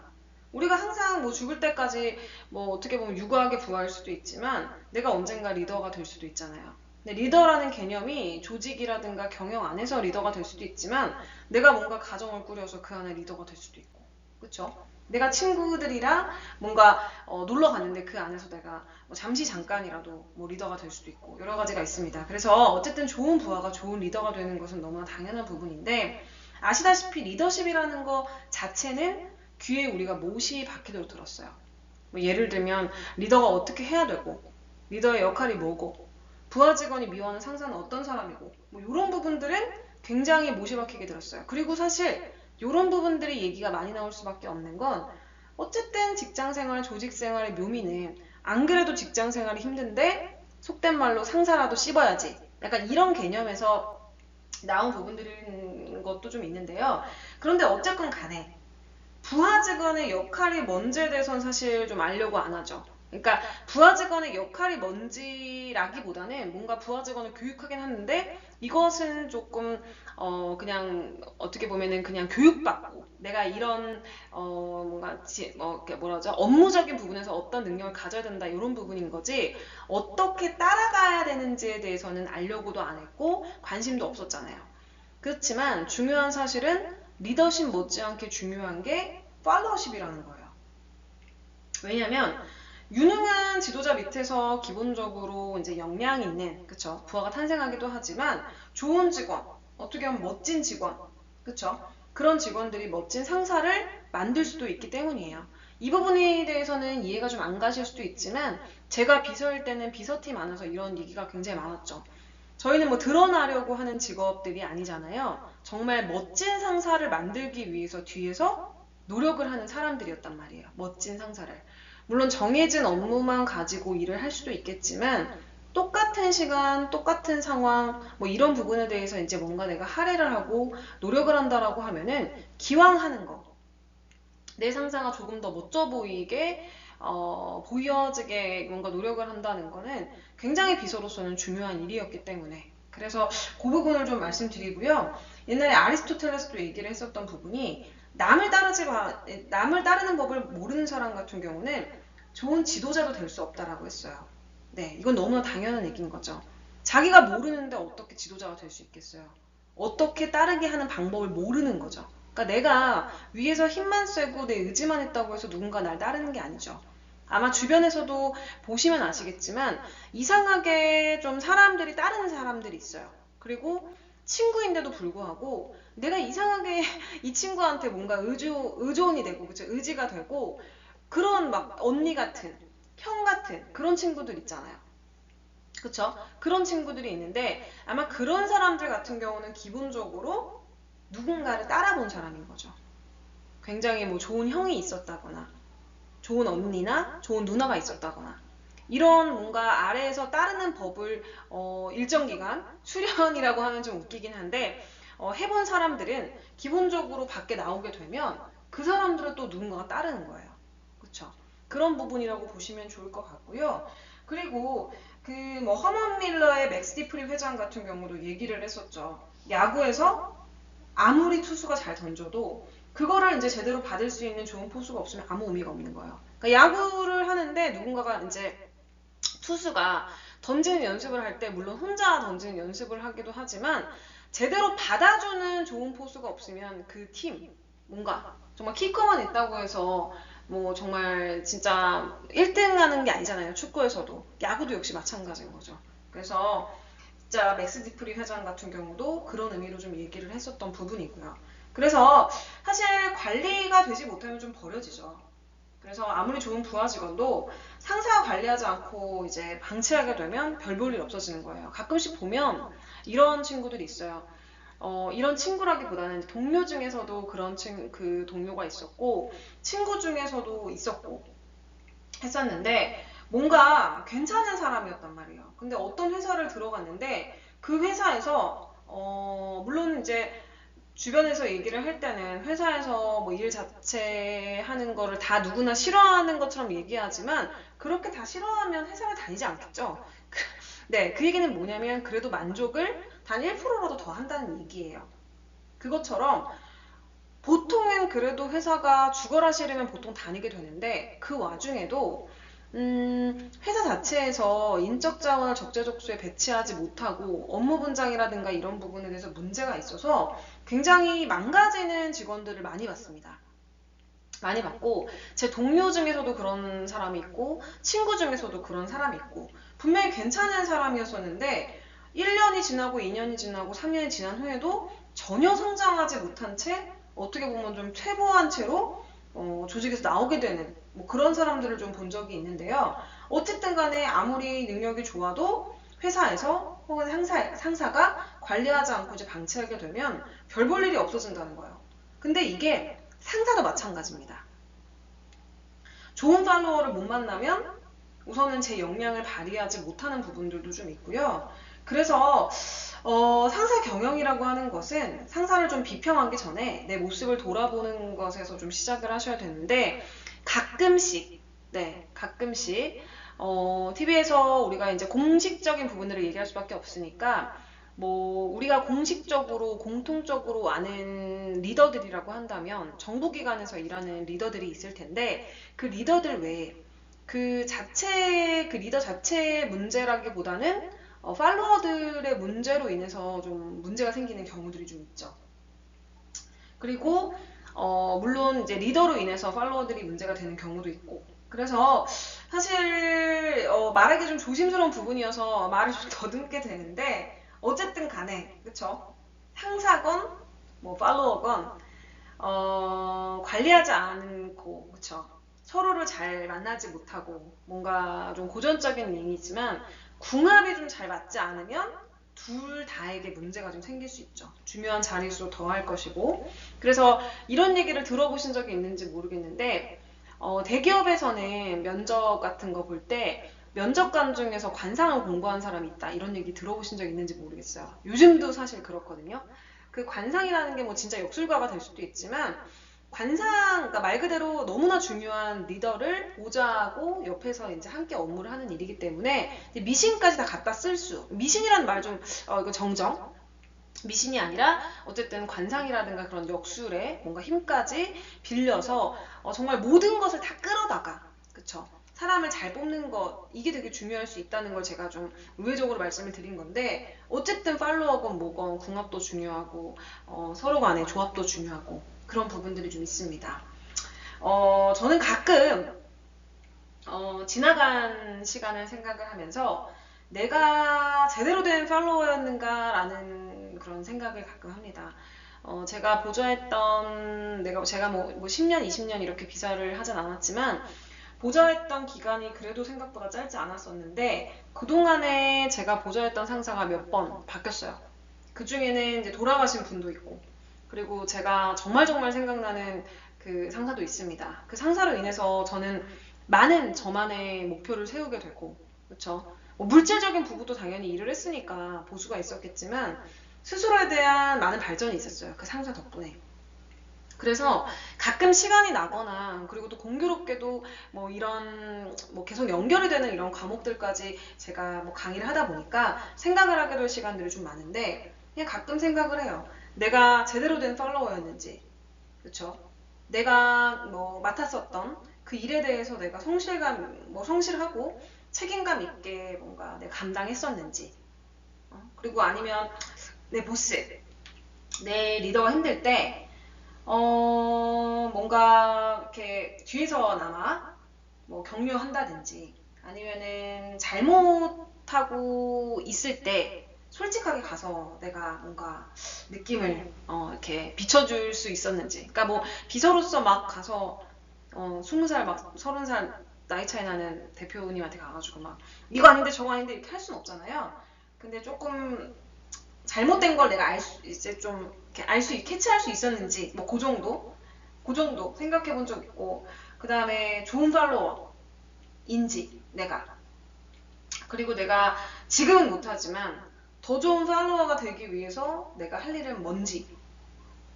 우리가 항상 뭐 죽을 때까지 뭐 어떻게 보면 유구하게 부하일 수도 있지만 내가 언젠가 리더가 될 수도 있잖아요. 근데 리더라는 개념이 조직이라든가 경영 안에서 리더가 될 수도 있지만, 내가 뭔가 가정을 꾸려서 그 안에 리더가 될 수도 있고, 그쵸? 내가 친구들이랑 뭔가 놀러 갔는데 그 안에서 내가 뭐 잠깐이라도 뭐 리더가 될 수도 있고, 여러 가지가 있습니다. 그래서 어쨌든 좋은 부하가 좋은 리더가 되는 것은 너무나 당연한 부분인데, 아시다시피 리더십이라는 거 자체는 귀에 우리가 못이 박히도록 들었어요. 뭐 예를 들면 리더가 어떻게 해야 되고, 리더의 역할이 뭐고, 부하 직원이 미워하는 상사는 어떤 사람이고, 뭐 이런 부분들은 굉장히 못이 박히게 들었어요. 그리고 사실 이런 부분들이 얘기가 많이 나올 수밖에 없는 건, 어쨌든 직장생활, 조직생활의 묘미는 안 그래도 직장생활이 힘든데 속된 말로 상사라도 씹어야지, 약간 이런 개념에서 나온 부분들인 것도 좀 있는데요. 그런데 어쨌건 간에 부하 직원의 역할이 뭔지에 대해서는 사실 좀 알려고 안 하죠. 그러니까 부하 직원의 역할이 뭔지라기보다는 뭔가 부하 직원을 교육하긴 하는데, 이것은 조금 그냥 어떻게 보면은 그냥 교육받고 내가 이런 뭔가 뭐라죠, 업무적인 부분에서 어떤 능력을 가져야 된다, 이런 부분인 거지, 어떻게 따라가야 되는지에 대해서는 알려고도 안 했고 관심도 없었잖아요. 그렇지만 중요한 사실은 리더십 못지않게 중요한 게 팔로워십이라는 거예요. 왜냐면 유능한 지도자 밑에서 기본적으로 이제 역량 있는, 그쵸, 부하가 탄생하기도 하지만, 좋은 직원, 어떻게 하면 멋진 직원, 그쵸, 그런 직원들이 멋진 상사를 만들 수도 있기 때문이에요. 이 부분에 대해서는 이해가 좀 안 가실 수도 있지만, 제가 비서일 때는 비서팀 안에서 이런 얘기가 굉장히 많았죠. 저희는 뭐 드러나려고 하는 직업들이 아니잖아요. 정말 멋진 상사를 만들기 위해서 뒤에서 노력을 하는 사람들이었단 말이에요. 멋진 상사를. 물론 정해진 업무만 가지고 일을 할 수도 있겠지만 똑같은 시간, 똑같은 상황, 뭐 이런 부분에 대해서 이제 뭔가 내가 할애를 하고 노력을 한다라고 하면은 기왕 하는 거. 내 상사가 조금 더 멋져 보이게 보여지게 뭔가 노력을 한다는 거는 굉장히 비서로서는 중요한 일이었기 때문에 그래서 그 부분을 좀 말씀드리고요. 옛날에 아리스토텔레스도 얘기를 했었던 부분이 남을 따르는 법을 모르는 사람 같은 경우는 좋은 지도자도 될 수 없다라고 했어요. 네, 이건 너무나 당연한 얘기인 거죠. 자기가 모르는데 어떻게 지도자가 될 수 있겠어요? 어떻게 따르게 하는 방법을 모르는 거죠. 그러니까 내가 위에서 힘만 쐬고 내 의지만 했다고 해서 누군가 날 따르는 게 아니죠. 아마 주변에서도 보시면 아시겠지만 이상하게 좀 사람들이 따르는 사람들이 있어요. 그리고 친구인데도 불구하고 내가 이상하게 이 친구한테 뭔가 의존이 되고 그쵸? 의지가 되고 그런 막 언니 같은 형 같은 그런 친구들 있잖아요. 그쵸? 그런 친구들이 있는데 아마 그런 사람들 같은 경우는 기본적으로 누군가를 따라본 사람인 거죠. 굉장히 뭐 좋은 형이 있었다거나 좋은 언니나 좋은 누나가 있었다거나 이런 뭔가 아래에서 따르는 법을 일정 기간 수련이라고 하면 좀 웃기긴 한데 해본 사람들은 기본적으로 밖에 나오게 되면 그 사람들은 또 누군가가 따르는 거예요. 그쵸? 그런 부분이라고 보시면 좋을 것 같고요. 그리고 그 뭐 허먼 밀러의 맥스 디프리 회장 같은 경우도 얘기를 했었죠. 야구에서 아무리 투수가 잘 던져도 그거를 이제 제대로 받을 수 있는 좋은 포수가 없으면 아무 의미가 없는 거예요. 그러니까 야구를 하는데 누군가가 이제 투수가 던지는 연습을 할 때 물론 혼자 던지는 연습을 하기도 하지만 제대로 받아주는 좋은 포수가 없으면 그 팀 뭔가 정말 키커만 있다고 해서 뭐 정말 진짜 1등 하는 게 아니잖아요. 축구에서도. 야구도 역시 마찬가지인 거죠. 그래서 진짜 맥스 디프리 회장 같은 경우도 그런 의미로 좀 얘기를 했었던 부분이고요. 그래서 사실 관리가 되지 못하면 좀 버려지죠. 그래서 아무리 좋은 부하 직원도 상사가 관리하지 않고 이제 방치하게 되면 별 볼 일 없어지는 거예요. 가끔씩 보면 이런 친구들이 있어요. 이런 친구라기보다는 동료 중에서도 그런 그 동료가 있었고 친구 중에서도 있었고 했었는데 뭔가 괜찮은 사람이었단 말이에요. 근데 어떤 회사를 들어갔는데 그 회사에서 물론 이제 주변에서 얘기를 할 때는 회사에서 뭐 일 자체 하는 거를 다 누구나 싫어하는 것처럼 얘기하지만 그렇게 다 싫어하면 회사를 다니지 않겠죠. 네, 그 얘기는 뭐냐면 그래도 만족을 단 1%라도 더 한다는 얘기예요. 그것처럼 보통은 그래도 회사가 죽어라 싫으면 보통 다니게 되는데 그 와중에도 회사 자체에서 인적 자원을 적재적소에 배치하지 못하고 업무 분장이라든가 이런 부분에 대해서 문제가 있어서 굉장히 망가지는 직원들을 많이 봤습니다. 많이 봤고 제 동료 중에서도 그런 사람이 있고 친구 중에서도 그런 사람이 있고 분명히 괜찮은 사람이었었는데 1년이 지나고 2년이 지나고 3년이 지난 후에도 전혀 성장하지 못한 채 어떻게 보면 좀 퇴보한 채로 조직에서 나오게 되는 뭐 그런 사람들을 좀 본 적이 있는데요. 어쨌든 간에 아무리 능력이 좋아도 회사에서 혹은 상사가 관리하지 않고 이제 방치하게 되면 별 볼 일이 없어진다는 거예요. 근데 이게 상사도 마찬가지입니다. 좋은 팔로워를 못 만나면 우선은 제 역량을 발휘하지 못하는 부분들도 좀 있고요. 그래서 상사 경영이라고 하는 것은 상사를 좀 비평하기 전에 내 모습을 돌아보는 것에서 좀 시작을 하셔야 되는데 가끔씩 TV에서 우리가 이제 공식적인 부분들을 얘기할 수밖에 없으니까 뭐 우리가 공식적으로 공통적으로 아는 리더들이라고 한다면 정부기관에서 일하는 리더들이 있을 텐데 그 리더들 외에 그 리더 자체의 문제라기보다는 팔로워들의 문제로 인해서 좀 문제가 생기는 경우들이 좀 있죠. 그리고 물론 이제 리더로 인해서 팔로워들이 문제가 되는 경우도 있고 그래서 사실 말하기 좀 조심스러운 부분이어서 말을 좀 더듬게 되는데 어쨌든 간에 그쵸? 상사건 뭐 팔로워건 관리하지 않고 그쵸? 서로를 잘 만나지 못하고 뭔가 좀 고전적인 얘기지만 궁합이 좀 잘 맞지 않으면 둘 다에게 문제가 좀 생길 수 있죠. 중요한 자리수로 더할 것이고. 그래서 이런 얘기를 들어보신 적이 있는지 모르겠는데 대기업에서는 면접 같은 거 볼 때 면접관 중에서 관상을 공부한 사람이 있다 이런 얘기 들어보신 적 있는지 모르겠어요. 요즘도 사실 그렇거든요. 그 관상이라는 게 뭐 진짜 역술가가 될 수도 있지만 관상, 그러니까 말 그대로 너무나 중요한 리더를 보좌하고 옆에서 이제 함께 업무를 하는 일이기 때문에 미신까지 다 갖다 쓸 수, 미신이라는 말 좀 이거 정정. 미신이 아니라 어쨌든 관상이라든가 그런 역술의 뭔가 힘까지 빌려서 정말 모든 것을 다 끌어다가, 그쵸? 사람을 잘 뽑는 것, 이게 되게 중요할 수 있다는 걸 제가 좀 우회적으로 말씀을 드린 건데, 어쨌든 팔로워건 뭐건 궁합도 중요하고 서로 간의 조합도 중요하고 그런 부분들이 좀 있습니다. 저는 가끔 지나간 시간을 생각을 하면서 내가 제대로 된 팔로워였는가라는 그런 생각을 가끔 합니다. 제가 보좌했던, 제가 뭐 10년, 20년 이렇게 비서를 하진 않았지만, 보좌했던 기간이 그래도 생각보다 짧지 않았었는데, 그동안에 제가 보좌했던 상사가 몇 번 바뀌었어요. 그 중에는 이제 돌아가신 분도 있고, 그리고 제가 정말 생각나는 그 상사도 있습니다. 그 상사로 인해서 저는 많은 저만의 목표를 세우게 되고, 그렇죠? 물질적인 부분도 당연히 일을 했으니까 보수가 있었겠지만 스스로에 대한 많은 발전이 있었어요. 그 상사 덕분에. 그래서 가끔 시간이 나거나 그리고 또 공교롭게도 뭐 이런 뭐 계속 연결이 되는 이런 과목들까지 제가 뭐 강의를 하다 보니까 생각을 하게 될 시간들이 좀 많은데 그냥 가끔 생각을 해요. 내가 제대로 된 팔로워였는지, 그렇죠? 내가 뭐 맡았었던 그 일에 대해서 내가 성실하고 책임감 있게 뭔가 내가 감당했었는지, 그리고 아니면 내 보스, 내 리더가 힘들 때 뭔가 이렇게 뒤에서나마 뭐 격려한다든지 아니면은 잘못하고 있을 때 솔직하게 가서 내가 뭔가 느낌을 이렇게 비춰줄 수 있었는지. 그러니까 뭐 비서로서 막 가서 20살 막 30살 나이 차이 나는 대표님한테 가가지고 막 이거 아닌데 저거 아닌데 이렇게 할 수는 없잖아요. 근데 조금 잘못된 걸 내가 이제 좀 캐치할 수 있었는지 뭐 그 정도 생각해 본 적 있고, 그 다음에 좋은 팔로워인지 내가, 그리고 내가 지금은 못하지만 더 좋은 팔로워가 되기 위해서 내가 할 일은 뭔지,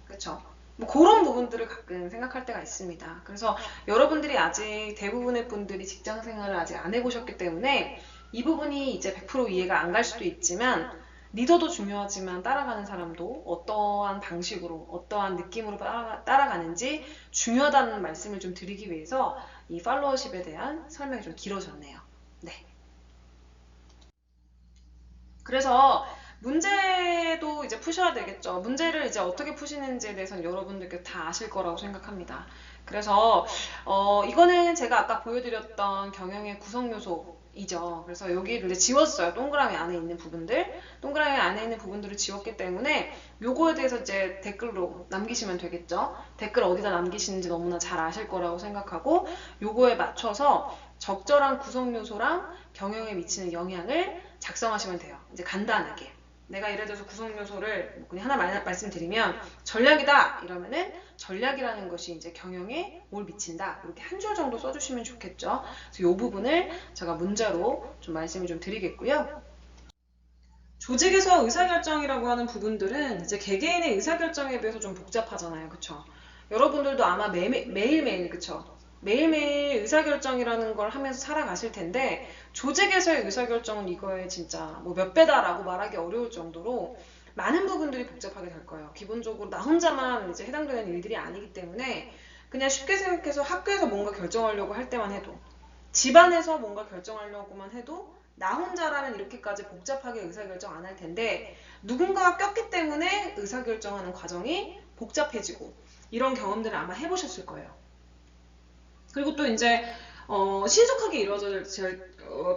그쵸? 뭐 그런 부분들을 가끔 생각할 때가 있습니다. 그래서 여러분들이 아직 대부분의 분들이 직장 생활을 아직 안 해보셨기 때문에 이 부분이 이제 100% 이해가 안 갈 수도 있지만, 리더도 중요하지만 따라가는 사람도 어떠한 방식으로 어떠한 느낌으로 따라가는지 중요하다는 말씀을 좀 드리기 위해서 이 팔로워십에 대한 설명이 좀 길어졌네요. 네. 그래서 문제도 이제 푸셔야 되겠죠. 문제를 이제 어떻게 푸시는지에 대해서는 여러분들께 다 아실 거라고 생각합니다. 그래서 이거는 제가 아까 보여드렸던 경영의 구성 요소이죠. 그래서 여기를 이제 지웠어요. 동그라미 안에 있는 부분들을 지웠기 때문에 요거에 대해서 이제 댓글로 남기시면 되겠죠. 댓글 어디다 남기시는지 너무나 잘 아실 거라고 생각하고, 요거에 맞춰서 적절한 구성 요소랑 경영에 미치는 영향을 작성하시면 돼요. 이제 간단하게. 내가 예를 들어서 구성 요소를 그냥 하나 말씀드리면 전략이다 이러면은 전략이라는 것이 이제 경영에 뭘 미친다 이렇게 한 줄 정도 써주시면 좋겠죠. 그래서 이 부분을 제가 문자로 좀 말씀을 좀 드리겠고요. 조직에서 의사결정이라고 하는 부분들은 이제 개개인의 의사결정에 비해서 좀 복잡하잖아요. 그쵸? 여러분들도 아마 매일매일 그쵸? 매일매일 의사결정이라는 걸 하면서 살아가실 텐데 조직에서의 의사결정은 이거에 진짜 뭐 몇 배다라고 말하기 어려울 정도로 많은 부분들이 복잡하게 될 거예요. 기본적으로 나 혼자만 이제 해당되는 일들이 아니기 때문에 그냥 쉽게 생각해서 학교에서 뭔가 결정하려고 할 때만 해도, 집안에서 뭔가 결정하려고만 해도 나 혼자라면 이렇게까지 복잡하게 의사결정 안 할 텐데 누군가가 꼈기 때문에 의사결정하는 과정이 복잡해지고 이런 경험들을 아마 해보셨을 거예요. 그리고 또 이제 신속하게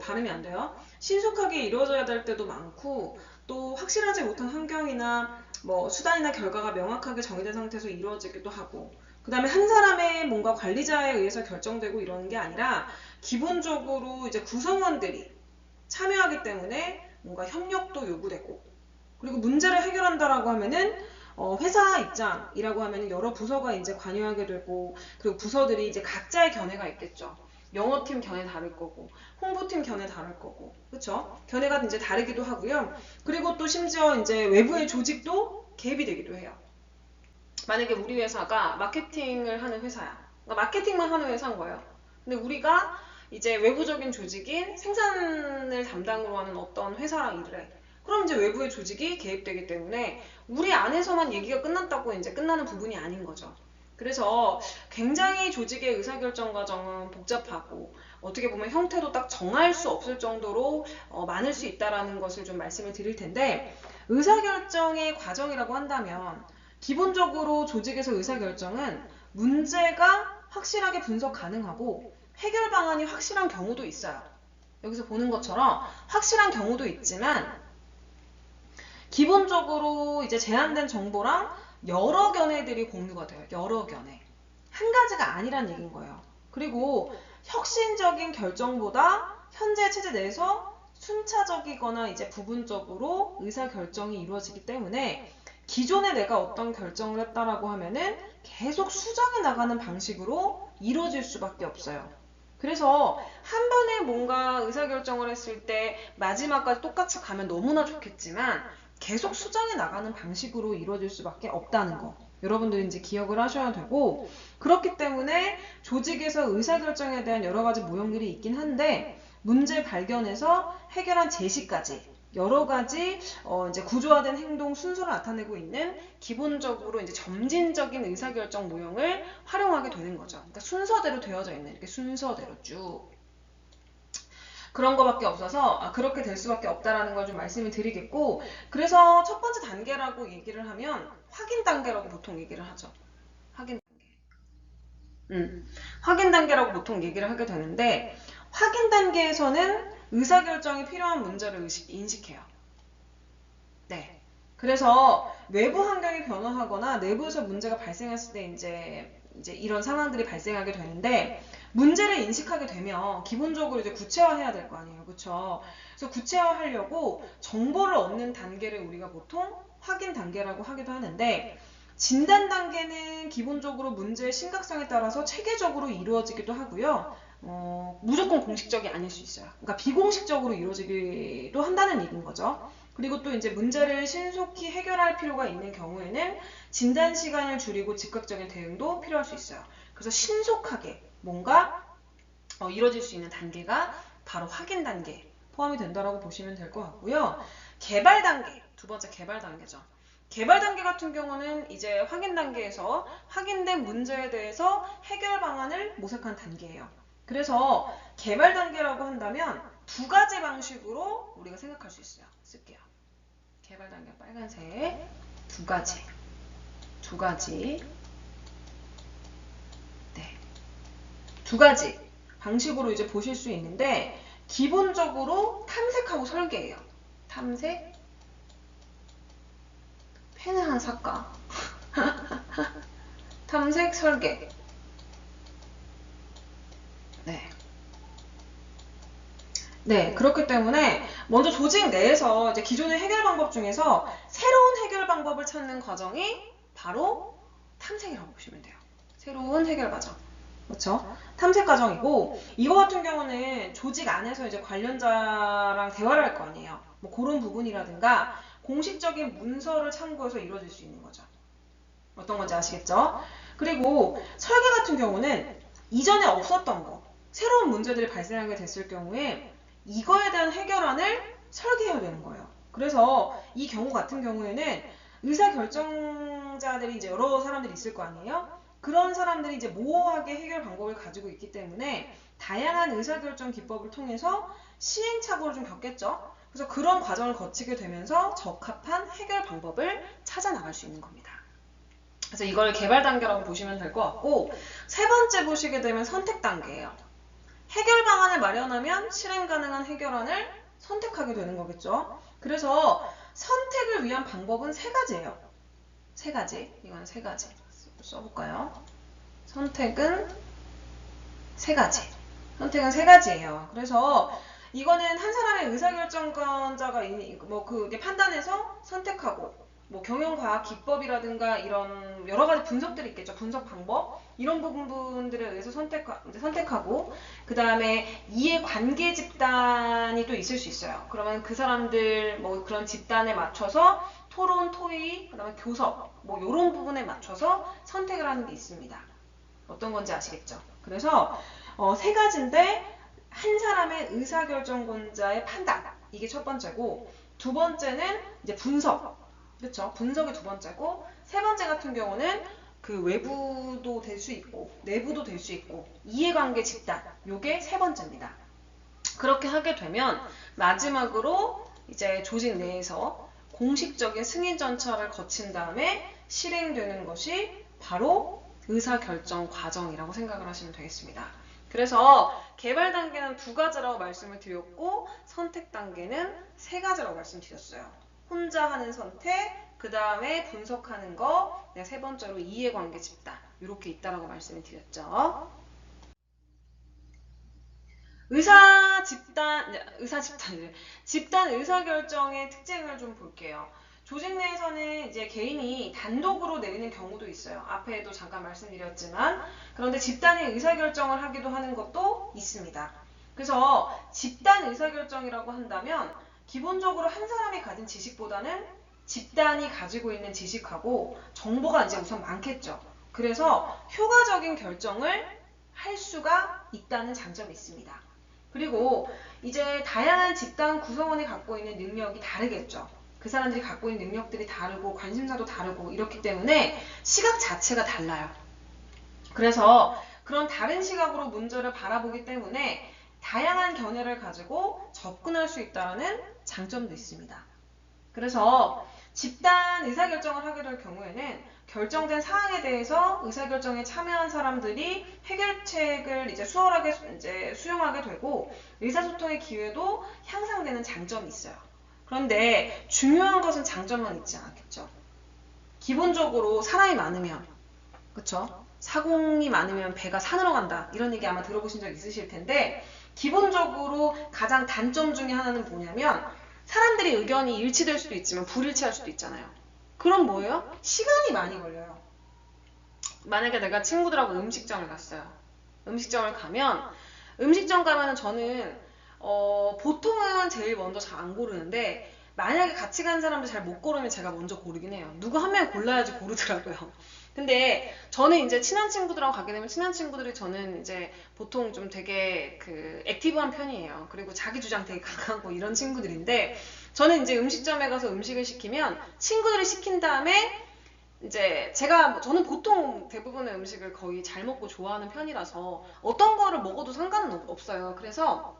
발음이 안 돼요. 신속하게 이루어져야 될 때도 많고 또 확실하지 못한 환경이나 뭐 수단이나 결과가 명확하게 정해진 상태에서 이루어지기도 하고, 그 다음에 한 사람의 뭔가 관리자에 의해서 결정되고 이러는 게 아니라 기본적으로 이제 구성원들이 참여하기 때문에 뭔가 협력도 요구되고 그리고 문제를 해결한다라고 하면은 회사 입장이라고 하면은 여러 부서가 이제 관여하게 되고, 그리고 부서들이 이제 각자의 견해가 있겠죠. 영어팀 견해 다를 거고, 홍보팀 견해 다를 거고, 그쵸? 견해가 이제 다르기도 하고요. 그리고 또 심지어 이제 외부의 조직도 개입이 되기도 해요. 만약에 우리 회사가 마케팅을 하는 회사야. 그러니까 마케팅만 하는 회사인 거예요. 근데 우리가 이제 외부적인 조직인 생산을 담당으로 하는 어떤 회사랑 일을 해. 그럼 이제 외부의 조직이 개입되기 때문에 우리 안에서만 얘기가 끝났다고 이제 끝나는 부분이 아닌 거죠. 그래서 굉장히 조직의 의사결정 과정은 복잡하고, 어떻게 보면 형태도 딱 정할 수 없을 정도로 많을 수 있다라는 것을 좀 말씀을 드릴 텐데, 의사결정의 과정이라고 한다면 기본적으로 조직에서 의사결정은 문제가 확실하게 분석 가능하고 해결 방안이 확실한 경우도 있어요. 여기서 보는 것처럼 확실한 경우도 있지만, 기본적으로 이제 제한된 정보랑 여러 견해들이 공유가 돼요. 여러 견해. 한 가지가 아니란 얘기인 거예요. 그리고 혁신적인 결정보다 현재 체제 내에서 순차적이거나 이제 부분적으로 의사결정이 이루어지기 때문에, 기존에 내가 어떤 결정을 했다라고 하면은 계속 수정해 나가는 방식으로 이루어질 수밖에 없어요. 그래서 한 번에 뭔가 의사결정을 했을 때 마지막까지 똑같이 가면 너무나 좋겠지만, 계속 수정해 나가는 방식으로 이루어질 수밖에 없다는 거, 여러분들이 이제 기억을 하셔야 되고, 그렇기 때문에 조직에서 의사결정에 대한 여러 가지 모형들이 있긴 한데, 문제 발견에서 해결한 제시까지 여러 가지 이제 구조화된 행동 순서를 나타내고 있는 기본적으로 이제 점진적인 의사결정 모형을 활용하게 되는 거죠. 그러니까 순서대로 되어져 있는, 이렇게 순서대로 쭉 그런 거밖에 없어서 그렇게 될 수밖에 없다라는 걸 좀 말씀을 드리겠고, 그래서 첫 번째 단계라고 얘기를 하면 확인 단계라고 보통 얘기를 하죠. 확인 단계. 확인 단계라고 보통 얘기를 하게 되는데, 확인 단계에서는 의사결정이 필요한 문제를 인식해요. 네. 그래서 외부 환경이 변화하거나 내부에서 문제가 발생했을 때 이제 이런 상황들이 발생하게 되는데, 문제를 인식하게 되면 기본적으로 이제 구체화해야 될 거 아니에요. 그쵸? 그래서 구체화하려고 정보를 얻는 단계를 우리가 보통 확인 단계라고 하기도 하는데, 진단 단계는 기본적으로 문제의 심각성에 따라서 체계적으로 이루어지기도 하고요. 무조건 공식적이 아닐 수 있어요. 그러니까 비공식적으로 이루어지기도 한다는 얘기인 거죠. 그리고 또 이제 문제를 신속히 해결할 필요가 있는 경우에는 진단 시간을 줄이고 즉각적인 대응도 필요할 수 있어요. 그래서 신속하게 뭔가 이루어질 수 있는 단계가 바로 확인 단계 포함이 된다라고 보시면 될 것 같고요. 개발 단계, 두 번째 개발 단계죠. 개발 단계 같은 경우는 이제 확인 단계에서 확인된 문제에 대해서 해결 방안을 모색한 단계예요. 그래서 개발 단계라고 한다면 두 가지 방식으로 우리가 생각할 수 있어요. 쓸게요. 개발 단계 빨간색, 두 가지. 네. 두 가지 방식으로 이제 보실 수 있는데, 기본적으로 탐색하고 설계예요. 탐색, 펜을 하나 살까? 탐색, 설계. 네, 그렇기 때문에 먼저 조직 내에서 이제 기존의 해결 방법 중에서 새로운 해결 방법을 찾는 과정이 바로 탐색이라고 보시면 돼요. 새로운 해결 과정. 그렇죠? 탐색 과정이고, 이거 같은 경우는 조직 안에서 이제 관련자랑 대화를 할 거 아니에요. 뭐 그런 부분이라든가 공식적인 문서를 참고해서 이루어질 수 있는 거죠. 어떤 건지 아시겠죠? 그리고 설계 같은 경우는 이전에 없었던 거, 새로운 문제들이 발생하게 됐을 경우에 이거에 대한 해결안을 설계해야 되는 거예요. 그래서 이 경우 같은 경우에는 의사결정자들이 이제 여러 사람들이 있을 거 아니에요? 그런 사람들이 이제 모호하게 해결 방법을 가지고 있기 때문에 다양한 의사결정 기법을 통해서 시행착오를 좀 겪겠죠? 그래서 그런 과정을 거치게 되면서 적합한 해결 방법을 찾아 나갈 수 있는 겁니다. 그래서 이걸 개발 단계라고 보시면 될 것 같고, 세 번째 보시게 되면 선택 단계예요. 해결 방안을 마련하면 실행 가능한 해결안을 선택하게 되는 거겠죠. 그래서 선택을 위한 방법은 세 가지예요. 세 가지. 이건 세 가지. 써볼까요? 선택은 세 가지. 선택은 세 가지예요. 그래서 이거는 한 사람의 의사결정권자가 그게 판단해서 선택하고 뭐 경영과학 기법이라든가 이런 여러 가지 분석들이 있겠죠. 분석 방법 이런 부분들에 의해서 선택하고 그 다음에 이해관계 집단이 또 있을 수 있어요. 그러면 그 사람들 뭐 그런 집단에 맞춰서 토론, 토의, 그 다음에 교섭 뭐 이런 부분에 맞춰서 선택을 하는 게 있습니다. 어떤 건지 아시겠죠? 그래서 세 가지인데 한 사람의 의사결정권자의 판단 이게 첫 번째고 두 번째는 이제 분석 그렇죠? 분석이 두 번째고 세 번째 같은 경우는 그 외부도 될 수 있고 내부도 될 수 있고 이해관계 집단 요게 세 번째입니다. 그렇게 하게 되면 마지막으로 이제 조직 내에서 공식적인 승인 절차를 거친 다음에 실행되는 것이 바로 의사결정 과정이라고 생각을 하시면 되겠습니다. 그래서 개발 단계는 두 가지라고 말씀을 드렸고 선택 단계는 세 가지라고 말씀드렸어요. 혼자 하는 선택, 그 다음에 분석하는 거, 세 번째로 이해관계 집단 이렇게 있다라고 말씀을 드렸죠. 집단 의사결정의 특징을 좀 볼게요. 조직 내에서는 이제 개인이 단독으로 내리는 경우도 있어요. 앞에도 잠깐 말씀드렸지만 그런데 집단이 의사결정을 하기도 하는 것도 있습니다. 그래서 집단 의사결정이라고 한다면 기본적으로 한 사람이 가진 지식보다는 집단이 가지고 있는 지식하고 정보가 이제 우선 많겠죠. 그래서 효과적인 결정을 할 수가 있다는 장점이 있습니다. 그리고 이제 다양한 집단 구성원이 갖고 있는 능력이 다르겠죠. 그 사람들이 갖고 있는 능력들이 다르고 관심사도 다르고 이렇기 때문에 시각 자체가 달라요. 그래서 그런 다른 시각으로 문제를 바라보기 때문에 다양한 견해를 가지고 접근할 수 있다는 장점도 있습니다. 그래서 집단 의사결정을 하게 될 경우에는 결정된 사항에 대해서 의사결정에 참여한 사람들이 해결책을 이제 수월하게 수용하게 되고 의사소통의 기회도 향상되는 장점이 있어요. 그런데 중요한 것은 장점만 있지 않겠죠. 기본적으로 사람이 많으면, 그쵸? 사공이 많으면 배가 산으로 간다. 이런 얘기 아마 들어보신 적 있으실 텐데 기본적으로 가장 단점 중에 하나는 뭐냐면 사람들이 의견이 일치될 수도 있지만 불일치할 수도 있잖아요. 그럼 뭐예요? 시간이 많이 걸려요. 만약에 내가 친구들하고 음식점을 갔어요. 음식점을 가면 음식점 가면은 저는 보통은 제일 먼저 잘 안 고르는데 만약에 같이 간 사람들 잘 못 고르면 제가 먼저 고르긴 해요. 누구 한 명 골라야지 고르더라고요. 근데 저는 이제 친한 친구들하고 가게 되면 친한 친구들이 저는 이제 보통 좀 되게 그 액티브한 편이에요. 그리고 자기 주장 되게 강하고 이런 친구들인데 저는 이제 음식점에 가서 음식을 시키면 친구들이 시킨 다음에 이제 저는 보통 대부분의 음식을 거의 잘 먹고 좋아하는 편이라서 어떤 거를 먹어도 상관은 없어요. 그래서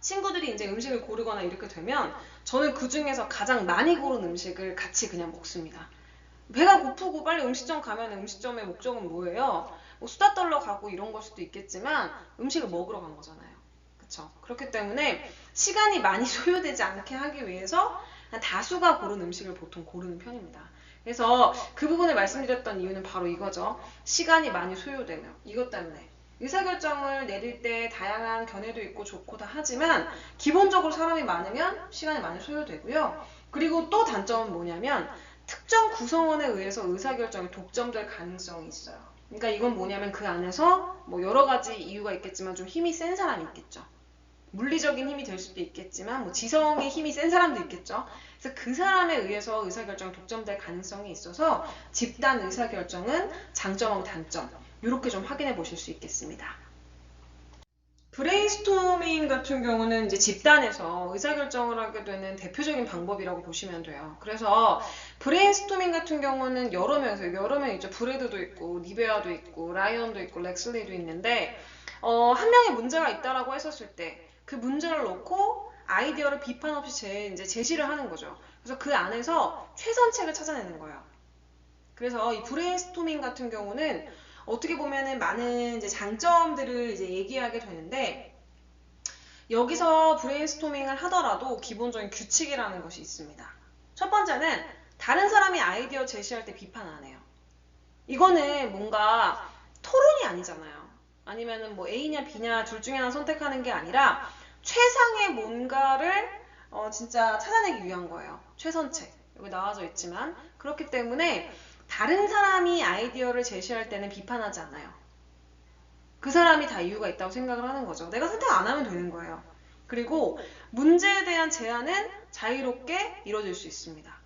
친구들이 이제 음식을 고르거나 이렇게 되면 저는 그 중에서 가장 많이 고른 음식을 같이 그냥 먹습니다. 배가 고프고 빨리 음식점 가면 음식점의 목적은 뭐예요? 뭐 수다 떨러 가고 이런 걸 수도 있겠지만 음식을 먹으러 간 거잖아요. 그쵸? 그렇기 때문에 시간이 많이 소요되지 않게 하기 위해서 다수가 고른 음식을 보통 고르는 편입니다. 그래서 그 부분을 말씀드렸던 이유는 바로 이거죠. 시간이 많이 소요되며 이것 때문에 의사결정을 내릴 때 다양한 견해도 있고 좋고 다 하지만 기본적으로 사람이 많으면 시간이 많이 소요되고요. 그리고 또 단점은 뭐냐면 특정 구성원에 의해서 의사결정이 독점될 가능성이 있어요. 그러니까 이건 뭐냐면 그 안에서 뭐 여러 가지 이유가 있겠지만 좀 힘이 센 사람이 있겠죠. 물리적인 힘이 될 수도 있겠지만 뭐 지성의 힘이 센 사람도 있겠죠. 그래서 그 사람에 의해서 의사결정이 독점될 가능성이 있어서 집단 의사결정은 장점하고 단점 이렇게 좀 확인해 보실 수 있겠습니다. 브레인스토밍 같은 경우는 이제 집단에서 의사결정을 하게 되는 대표적인 방법이라고 보시면 돼요. 그래서 브레인스토밍 같은 경우는 여러 명 있죠. 브래드도 있고, 니베아도 있고, 라이언도 있고, 렉슬리도 있는데 한 명의 문제가 있다라고 했었을 때 그 문제를 놓고 아이디어를 비판 없이 이제 제시를 하는 거죠. 그래서 그 안에서 최선책을 찾아내는 거예요. 그래서 이 브레인스토밍 같은 경우는 어떻게 보면은 많은 이제 장점들을 이제 얘기하게 되는데 여기서 브레인스토밍을 하더라도 기본적인 규칙이라는 것이 있습니다. 첫 번째는 다른 사람이 아이디어 제시할 때 비판 안 해요. 이거는 뭔가 토론이 아니잖아요. 아니면은 뭐 A냐 B냐 둘 중에 하나 선택하는 게 아니라 최상의 뭔가를 진짜 찾아내기 위한 거예요. 최선책. 여기 나와져 있지만 그렇기 때문에 다른 사람이 아이디어를 제시할 때는 비판하지 않아요. 그 사람이 다 이유가 있다고 생각을 하는 거죠. 내가 선택 안 하면 되는 거예요. 그리고 문제에 대한 제안은 자유롭게 이루어질 수 있습니다.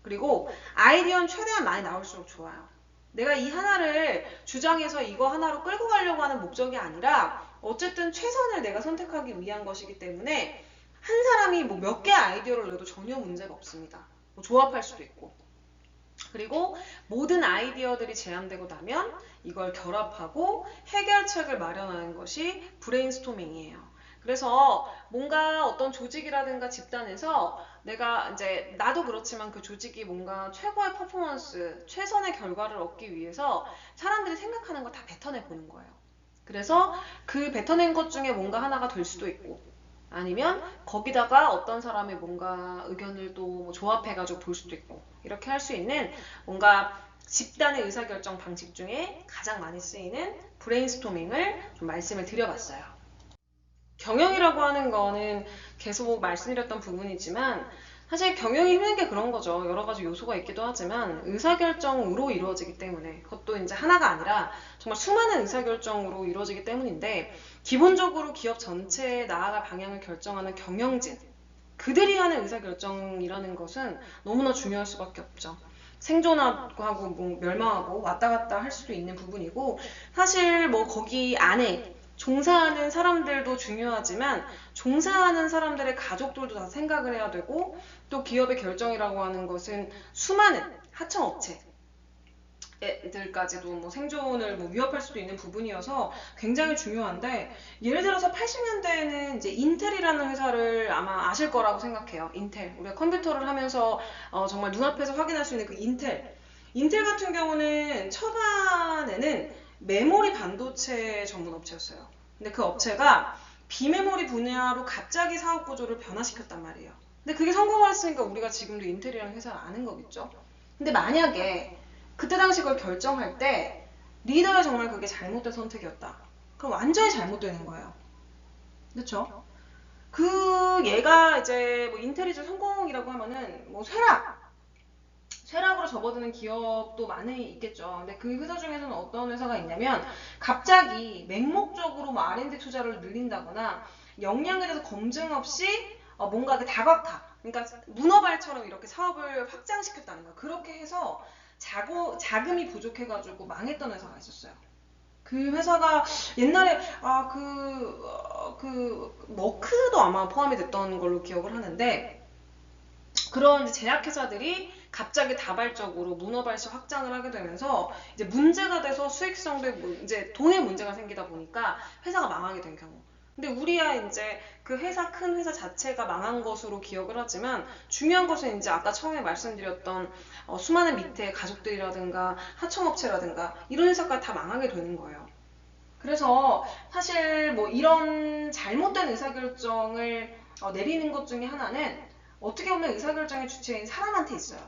그리고 아이디어는 최대한 많이 나올수록 좋아요. 내가 이 하나를 주장해서 이거 하나로 끌고 가려고 하는 목적이 아니라 어쨌든 최선을 내가 선택하기 위한 것이기 때문에 한 사람이 뭐 몇 개 아이디어를 내도 전혀 문제가 없습니다. 뭐 조합할 수도 있고. 그리고 모든 아이디어들이 제안되고 나면 이걸 결합하고 해결책을 마련하는 것이 브레인스토밍이에요. 그래서 뭔가 어떤 조직이라든가 집단에서 내가 이제 나도 그렇지만 그 조직이 뭔가 최고의 퍼포먼스, 최선의 결과를 얻기 위해서 사람들이 생각하는 걸 다 뱉어내 보는 거예요. 그래서 그 뱉어낸 것 중에 뭔가 하나가 될 수도 있고 아니면 거기다가 어떤 사람의 뭔가 의견을 또 조합해가지고 볼 수도 있고 이렇게 할 수 있는 뭔가 집단의 의사결정 방식 중에 가장 많이 쓰이는 브레인스토밍을 좀 말씀을 드려봤어요. 경영이라고 하는 거는 계속 말씀드렸던 부분이지만 사실 경영이 힘든 게 그런 거죠. 여러 가지 요소가 있기도 하지만 의사결정으로 이루어지기 때문에 그것도 이제 하나가 아니라 정말 수많은 의사결정으로 이루어지기 때문인데 기본적으로 기업 전체에 나아갈 방향을 결정하는 경영진 그들이 하는 의사결정이라는 것은 너무나 중요할 수밖에 없죠. 생존하고 뭐 멸망하고 왔다 갔다 할 수도 있는 부분이고 사실 뭐 거기 안에 종사하는 사람들도 중요하지만 종사하는 사람들의 가족들도 다 생각을 해야 되고 또 기업의 결정이라고 하는 것은 수많은 하청업체들까지도 뭐 생존을 뭐 위협할 수도 있는 부분이어서 굉장히 중요한데 예를 들어서 80년대에는 이제 인텔이라는 회사를 아마 아실 거라고 생각해요. 인텔. 우리가 컴퓨터를 하면서 정말 눈앞에서 확인할 수 있는 그 인텔. 인텔 같은 경우는 초반에는 메모리 반도체 전문 업체였어요. 근데 그 업체가 비메모리 분야로 갑자기 사업 구조를 변화시켰단 말이에요. 근데 그게 성공을 했으니까 우리가 지금도 인텔이라는 회사를 아는 거겠죠. 근데 만약에 그때 당시 그걸 결정할 때 리더가 정말 그게 잘못된 선택이었다. 그럼 완전히 잘못되는 거예요. 그렇죠? 그 얘가 이제 뭐 인텔이 성공이라고 하면은 뭐 쇠락으로 접어드는 기업도 많이 있겠죠. 근데 그 회사 중에서는 어떤 회사가 있냐면 갑자기 맹목적으로 뭐 R&D 투자를 늘린다거나 역량에 대해서 검증 없이 뭔가 그 다각화, 그러니까 문어발처럼 이렇게 사업을 확장시켰다는 거예요. 그렇게 해서 자금이 부족해가지고 망했던 회사가 있었어요. 그 회사가 옛날에 머크도 아마 포함이 됐던 걸로 기억을 하는데 그런 이제 제약회사들이 갑자기 다발적으로 문어발식 확장을 하게 되면서 이제 문제가 돼서 수익성도 이제 돈에 문제가 생기다 보니까 회사가 망하게 된 경우. 근데 우리야 이제 그 큰 회사 자체가 망한 것으로 기억을 하지만 중요한 것은 이제 아까 처음에 말씀드렸던 수많은 밑에 가족들이라든가 하청업체라든가 이런 회사까지 다 망하게 되는 거예요. 그래서 사실 뭐 이런 잘못된 의사결정을 내리는 것 중에 하나는 어떻게 보면 의사결정의 주체인 사람한테 있어요.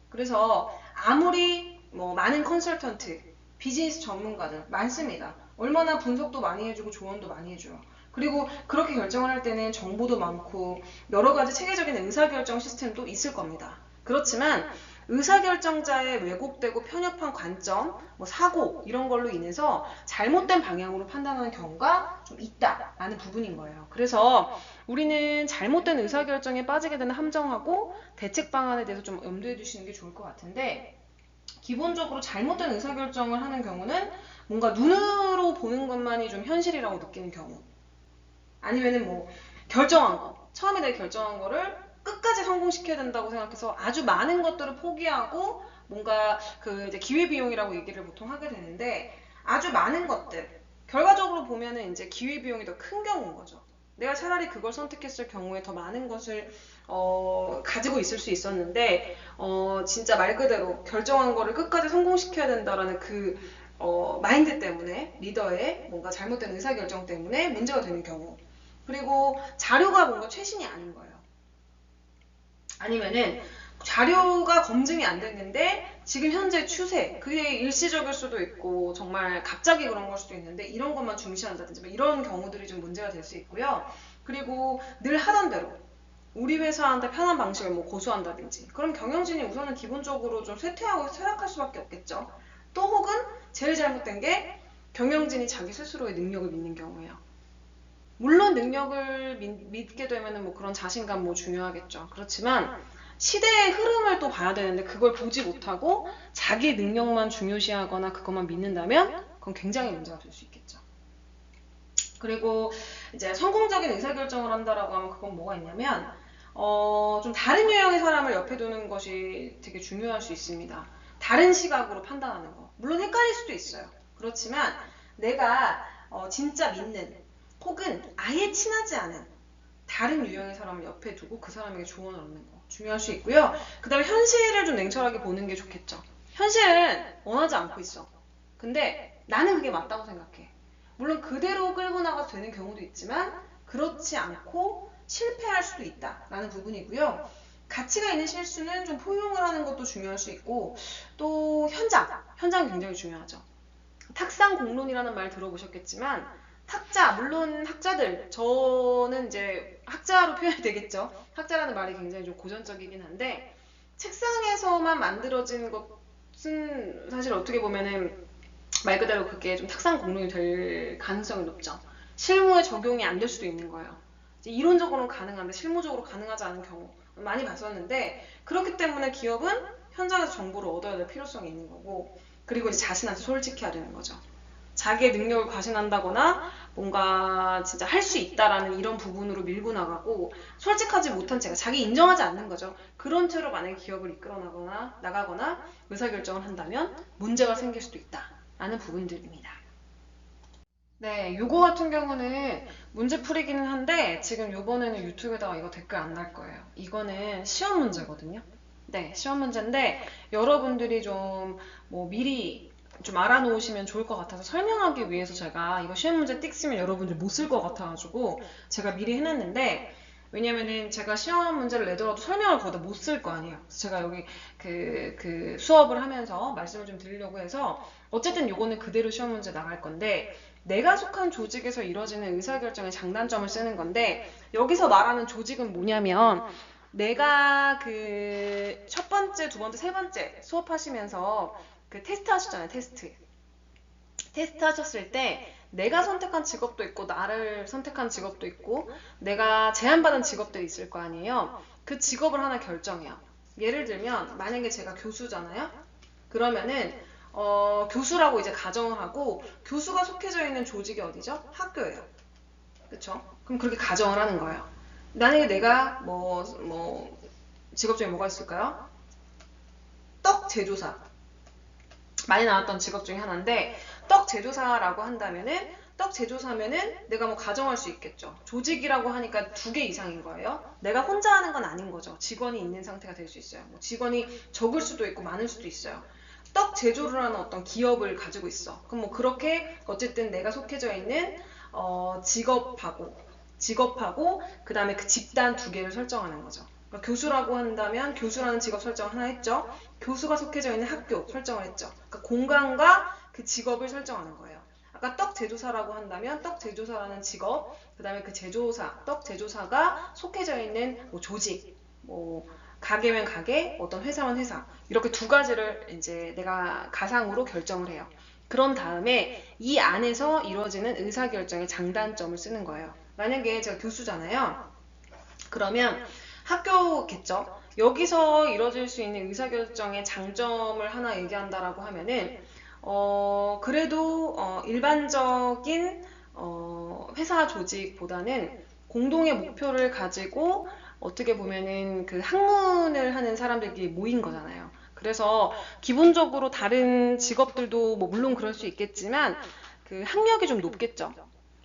그래서 아무리 뭐 많은 컨설턴트, 비즈니스 전문가들 많습니다. 얼마나 분석도 많이 해주고 조언도 많이 해줘요. 그리고 그렇게 결정을 할 때는 정보도 많고 여러 가지 체계적인 의사결정 시스템도 있을 겁니다. 그렇지만 의사결정자의 왜곡되고 편협한 관점, 뭐 사고 이런 걸로 인해서 잘못된 방향으로 판단하는 경우가 좀 있다라는 부분인 거예요. 그래서 우리는 잘못된 의사결정에 빠지게 되는 함정하고 대책 방안에 대해서 좀 염두에 두시는 게 좋을 것 같은데 기본적으로 잘못된 의사결정을 하는 경우는 뭔가 눈으로 보는 것만이 좀 현실이라고 느끼는 경우 아니면은 뭐 결정한 거 처음에 내가 결정한 거를 끝까지 성공시켜야 된다고 생각해서 아주 많은 것들을 포기하고 뭔가 그 이제 기회비용이라고 얘기를 보통 하게 되는데 아주 많은 것들 결과적으로 보면은 이제 기회비용이 더 큰 경우인 거죠. 내가 차라리 그걸 선택했을 경우에 더 많은 것을 가지고 있을 수 있었는데 진짜 말 그대로 결정한 거를 끝까지 성공시켜야 된다라는 그 마인드 때문에 리더의 뭔가 잘못된 의사결정 때문에 문제가 되는 경우 그리고 자료가 뭔가 최신이 아닌 거예요. 아니면은 자료가 검증이 안 됐는데 지금 현재 추세, 그게 일시적일 수도 있고 정말 갑자기 그런 걸 수도 있는데 이런 것만 중시한다든지 이런 경우들이 좀 문제가 될 수 있고요. 그리고 늘 하던 대로 우리 회사한테 편한 방식을 뭐 고수한다든지 그럼 경영진이 우선은 기본적으로 좀 쇠퇴하고 쇠락할 수밖에 없겠죠. 또 혹은 제일 잘못된 게 경영진이 자기 스스로의 능력을 믿는 경우예요. 물론 능력을 믿게 되면은 뭐 그런 자신감 뭐 중요하겠죠. 그렇지만 시대의 흐름을 또 봐야 되는데 그걸 보지 못하고 자기 능력만 중요시하거나 그것만 믿는다면 그건 굉장히 문제가 될 수 있겠죠. 그리고 이제 성공적인 의사결정을 한다라고 하면 그건 뭐가 있냐면 좀 다른 유형의 사람을 옆에 두는 것이 되게 중요할 수 있습니다. 다른 시각으로 판단하는 거. 물론 헷갈릴 수도 있어요. 그렇지만 내가 진짜 믿는 혹은 아예 친하지 않은 다른 유형의 사람을 옆에 두고 그 사람에게 조언을 얻는 거 중요할 수 있고요. 그 다음에 현실을 좀 냉철하게 보는 게 좋겠죠. 현실은 원하지 않고 있어. 근데 나는 그게 맞다고 생각해. 물론 그대로 끌고 나가도 되는 경우도 있지만 그렇지 않고 실패할 수도 있다라는 부분이고요. 가치가 있는 실수는 좀 포용을 하는 것도 중요할 수 있고 또 현장이 굉장히 중요하죠. 탁상 공론이라는 말 들어보셨겠지만 학자, 물론 학자들, 저는 이제 학자로 표현이 되겠죠. 학자라는 말이 굉장히 좀 고전적이긴 한데 책상에서만 만들어진 것은 사실 어떻게 보면은 말 그대로 그게 좀 탁상 공론이 될 가능성이 높죠. 실무에 적용이 안 될 수도 있는 거예요. 이제 이론적으로는 가능한데 실무적으로 가능하지 않은 경우 많이 봤었는데 그렇기 때문에 기업은 현장에서 정보를 얻어야 될 필요성이 있는 거고 그리고 이제 자신한테 솔직해야 되는 거죠. 자기의 능력을 과신한다거나 뭔가 진짜 할 수 있다라는 이런 부분으로 밀고 나가고 솔직하지 못한 채가 자기 인정하지 않는 거죠. 그런 채로 만약에 기업을 이끌어 나가거나 의사결정을 한다면 문제가 생길 수도 있다라는 부분들입니다. 네, 요거 같은 경우는 문제 풀이기는 한데 지금 요번에는 유튜브에다가 이거 댓글 안 달 거예요. 이거는 시험 문제거든요. 네, 시험 문제인데 여러분들이 좀 뭐 미리 좀 알아놓으시면 좋을 것 같아서 설명하기 위해서 제가 이거 시험 문제 띡 쓰면 여러분들 못 쓸 것 같아가지고 제가 미리 해놨는데 왜냐면은 제가 시험 문제를 내더라도 설명을 거기다 못 쓸 거 아니에요. 그래서 제가 여기 그 수업을 하면서 말씀을 좀 드리려고 해서 어쨌든 요거는 그대로 시험 문제 나갈 건데 내가 속한 조직에서 이루어지는 의사결정의 장단점을 쓰는 건데 여기서 말하는 조직은 뭐냐면 내가 그 첫 번째, 두 번째, 세 번째 수업하시면서 그 테스트 하셨잖아요. 테스트 하셨을 때 내가 선택한 직업도 있고 나를 선택한 직업도 있고 내가 제안받은 직업들이 있을 거 아니에요. 그 직업을 하나 결정해요. 예를 들면 만약에 제가 교수잖아요. 그러면은 교수라고 이제 가정을 하고 교수가 속해져 있는 조직이 어디죠? 학교예요. 그쵸? 그럼 그렇게 가정을 하는 거예요. 만약에 내가 직업 중에 뭐가 있을까요? 떡 제조사. 많이 나왔던 직업 중에 하나인데 떡 제조사라고 한다면은 떡 제조사면은 내가 뭐 가정할 수 있겠죠. 조직이라고 하니까 2개 이상인 거예요. 내가 혼자 하는 건 아닌 거죠. 직원이 있는 상태가 될 수 있어요. 뭐 직원이 적을 수도 있고 많을 수도 있어요. 떡 제조를 하는 어떤 기업을 가지고 있어. 그럼 뭐 그렇게 어쨌든 내가 속해져 있는 직업하고 그 다음에 그 집단 2개를 설정하는 거죠. 그러니까 교수라고 한다면 교수라는 직업 설정 하나 했죠. 교수가 속해져 있는 학교 설정을 했죠. 그러니까 공간과 그 직업을 설정하는 거예요. 아까 떡 제조사라고 한다면 떡 제조사라는 직업, 그 다음에 그 떡 제조사가 속해져 있는 뭐 조직, 뭐 가게면 가게, 어떤 회사면 회사 이렇게 2가지를 이제 내가 가상으로 결정을 해요. 그런 다음에 이 안에서 이루어지는 의사결정의 장단점을 쓰는 거예요. 만약에 제가 교수잖아요. 그러면 학교겠죠. 여기서 이루어질 수 있는 의사결정의 장점을 하나 얘기한다라고 하면은 그래도 일반적인 회사 조직보다는 공동의 목표를 가지고 어떻게 보면은 그 학문을 하는 사람들끼리 모인 거잖아요. 그래서 기본적으로 다른 직업들도 뭐 물론 그럴 수 있겠지만 그 학력이 좀 높겠죠.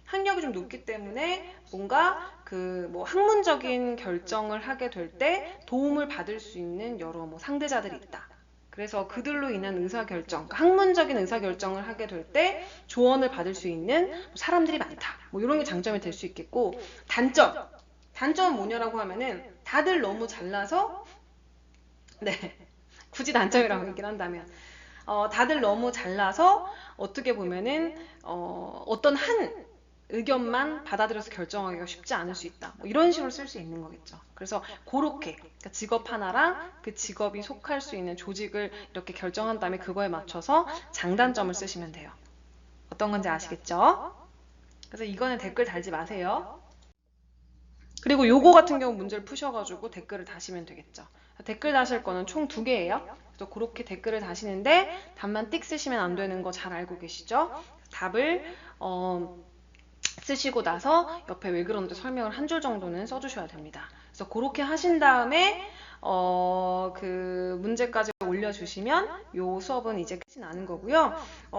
학력이 좀 높기 때문에 뭔가 그 뭐 학문적인 결정을 하게 될 때 도움을 받을 수 있는 여러 뭐 상대자들이 있다. 그래서 그들로 인한 의사결정, 그러니까 학문적인 의사결정을 하게 될 때 조언을 받을 수 있는 사람들이 많다. 뭐 이런 게 장점이 될 수 있겠고 단점은 뭐냐라고 하면은 다들 너무 잘나서 네. 굳이 단점이라고 얘기를 한다면. 다들 너무 잘나서 어떻게 보면은 어떤 한 의견만 받아들여서 결정하기가 쉽지 않을 수 있다. 뭐 이런 식으로 쓸 수 있는 거겠죠. 그래서 그렇게 그러니까 직업 하나랑 그 직업이 속할 수 있는 조직을 이렇게 결정한 다음에 그거에 맞춰서 장단점을 쓰시면 돼요. 어떤 건지 아시겠죠? 그래서 이거는 댓글 달지 마세요. 그리고 요거 같은 경우 문제를 푸셔가지고 댓글을 다시면 되겠죠. 댓글 다실 거는 총 2개예요. 그래서 그렇게 댓글을 다시는데 답만 띡 쓰시면 안 되는 거 잘 알고 계시죠? 답을 쓰시고 나서 옆에 왜 그러는지 설명을 한 줄 정도는 써주셔야 됩니다. 그래서 그렇게 하신 다음에 그 문제까지 올려주시면 요 수업은 이제 끝이 나는 거고요.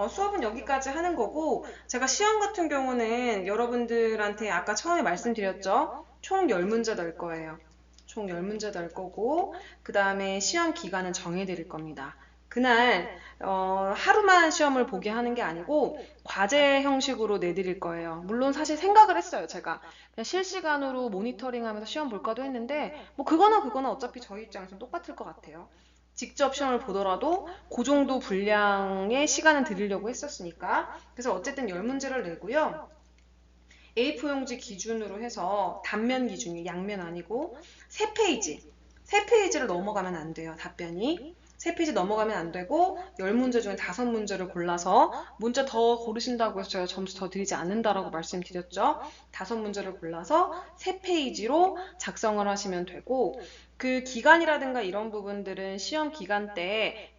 수업은 여기까지 하는 거고 제가 시험 같은 경우는 여러분들한테 아까 처음에 말씀드렸죠. 총 10문제 낼 거예요. 총 10문제 낼 거고 그 다음에 시험 기간은 정해드릴 겁니다. 그날 하루만 시험을 보게 하는 게 아니고 과제 형식으로 내드릴 거예요. 물론 사실 생각을 했어요. 제가 그냥 실시간으로 모니터링하면서 시험 볼까도 했는데 뭐 그거나 어차피 저희 입장에서는 똑같을 것 같아요. 직접 시험을 보더라도 그 정도 분량의 시간은 드리려고 했었으니까 그래서 어쨌든 10문제를 내고요. A4 용지 기준으로 해서 단면 기준이 양면 아니고 3페이지를 넘어가면 안 돼요. 답변이 3페이지 넘어가면 안 되고 10문제 중에 5문제를 골라서 문제 더 고르신다고 해서 제가 점수 더 드리지 않는다라고 말씀드렸죠. 5문제를 골라서 3페이지로 작성을 하시면 되고 그 기간이라든가 이런 부분들은 시험 기간 때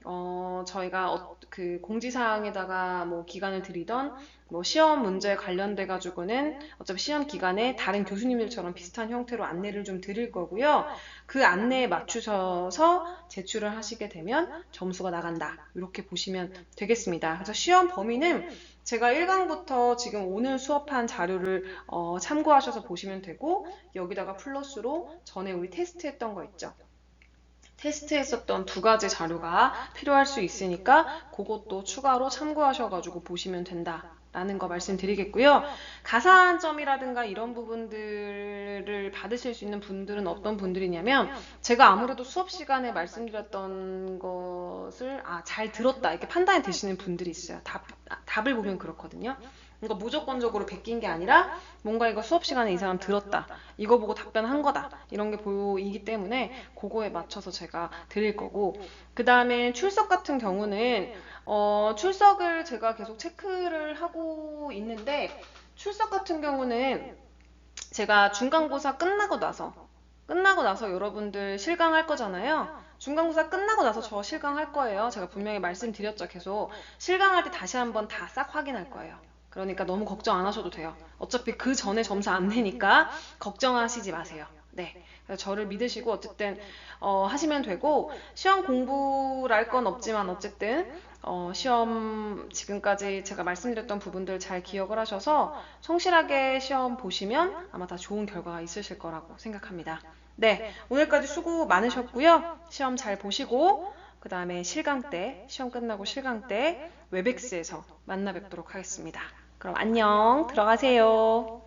저희가 그 공지사항에다가 뭐 기간을 드리던 뭐 시험 문제에 관련돼 가지고는 어차피 시험 기간에 다른 교수님들처럼 비슷한 형태로 안내를 좀 드릴 거고요. 그 안내에 맞추셔서 제출을 하시게 되면 점수가 나간다. 이렇게 보시면 되겠습니다. 그래서 시험 범위는 제가 1강부터 지금 오늘 수업한 자료를 참고하셔서 보시면 되고 여기다가 플러스로 전에 우리 테스트했던 거 있죠. 테스트했었던 2가지 자료가 필요할 수 있으니까 그것도 추가로 참고하셔가지고 보시면 된다라는 거 말씀드리겠고요. 가산점이라든가 이런 부분들을 받으실 수 있는 분들은 어떤 분들이냐면 제가 아무래도 수업 시간에 말씀드렸던 것을 잘 들었다 이렇게 판단이 되시는 분들이 있어요. 답을 보면 그렇거든요. 그러니까 무조건적으로 베낀 게 아니라 뭔가 이거 수업 시간에 이 사람 들었다. 이거 보고 답변한 거다. 이런 게 보이기 때문에 그거에 맞춰서 제가 드릴 거고 그 다음에 출석 같은 경우는 출석을 제가 계속 체크를 하고 있는데 출석 같은 경우는 제가 중간고사 끝나고 나서 여러분들 실강할 거잖아요. 중간고사 끝나고 나서 저 실강할 거예요. 제가 분명히 말씀드렸죠. 계속 실강할 때 다시 한번 다 싹 확인할 거예요. 그러니까 너무 걱정 안 하셔도 돼요. 어차피 그 전에 점수 안 내니까 걱정하시지 마세요. 네, 그래서 저를 믿으시고 어쨌든 하시면 되고 시험 공부랄 건 없지만 어쨌든 시험 지금까지 제가 말씀드렸던 부분들 잘 기억을 하셔서 성실하게 시험 보시면 아마 다 좋은 결과가 있으실 거라고 생각합니다. 네, 오늘까지 수고 많으셨고요. 시험 잘 보시고 그 다음에 시험 끝나고 실강 때 웨백스에서 만나 뵙도록 하겠습니다. 그럼 안녕, 들어가세요.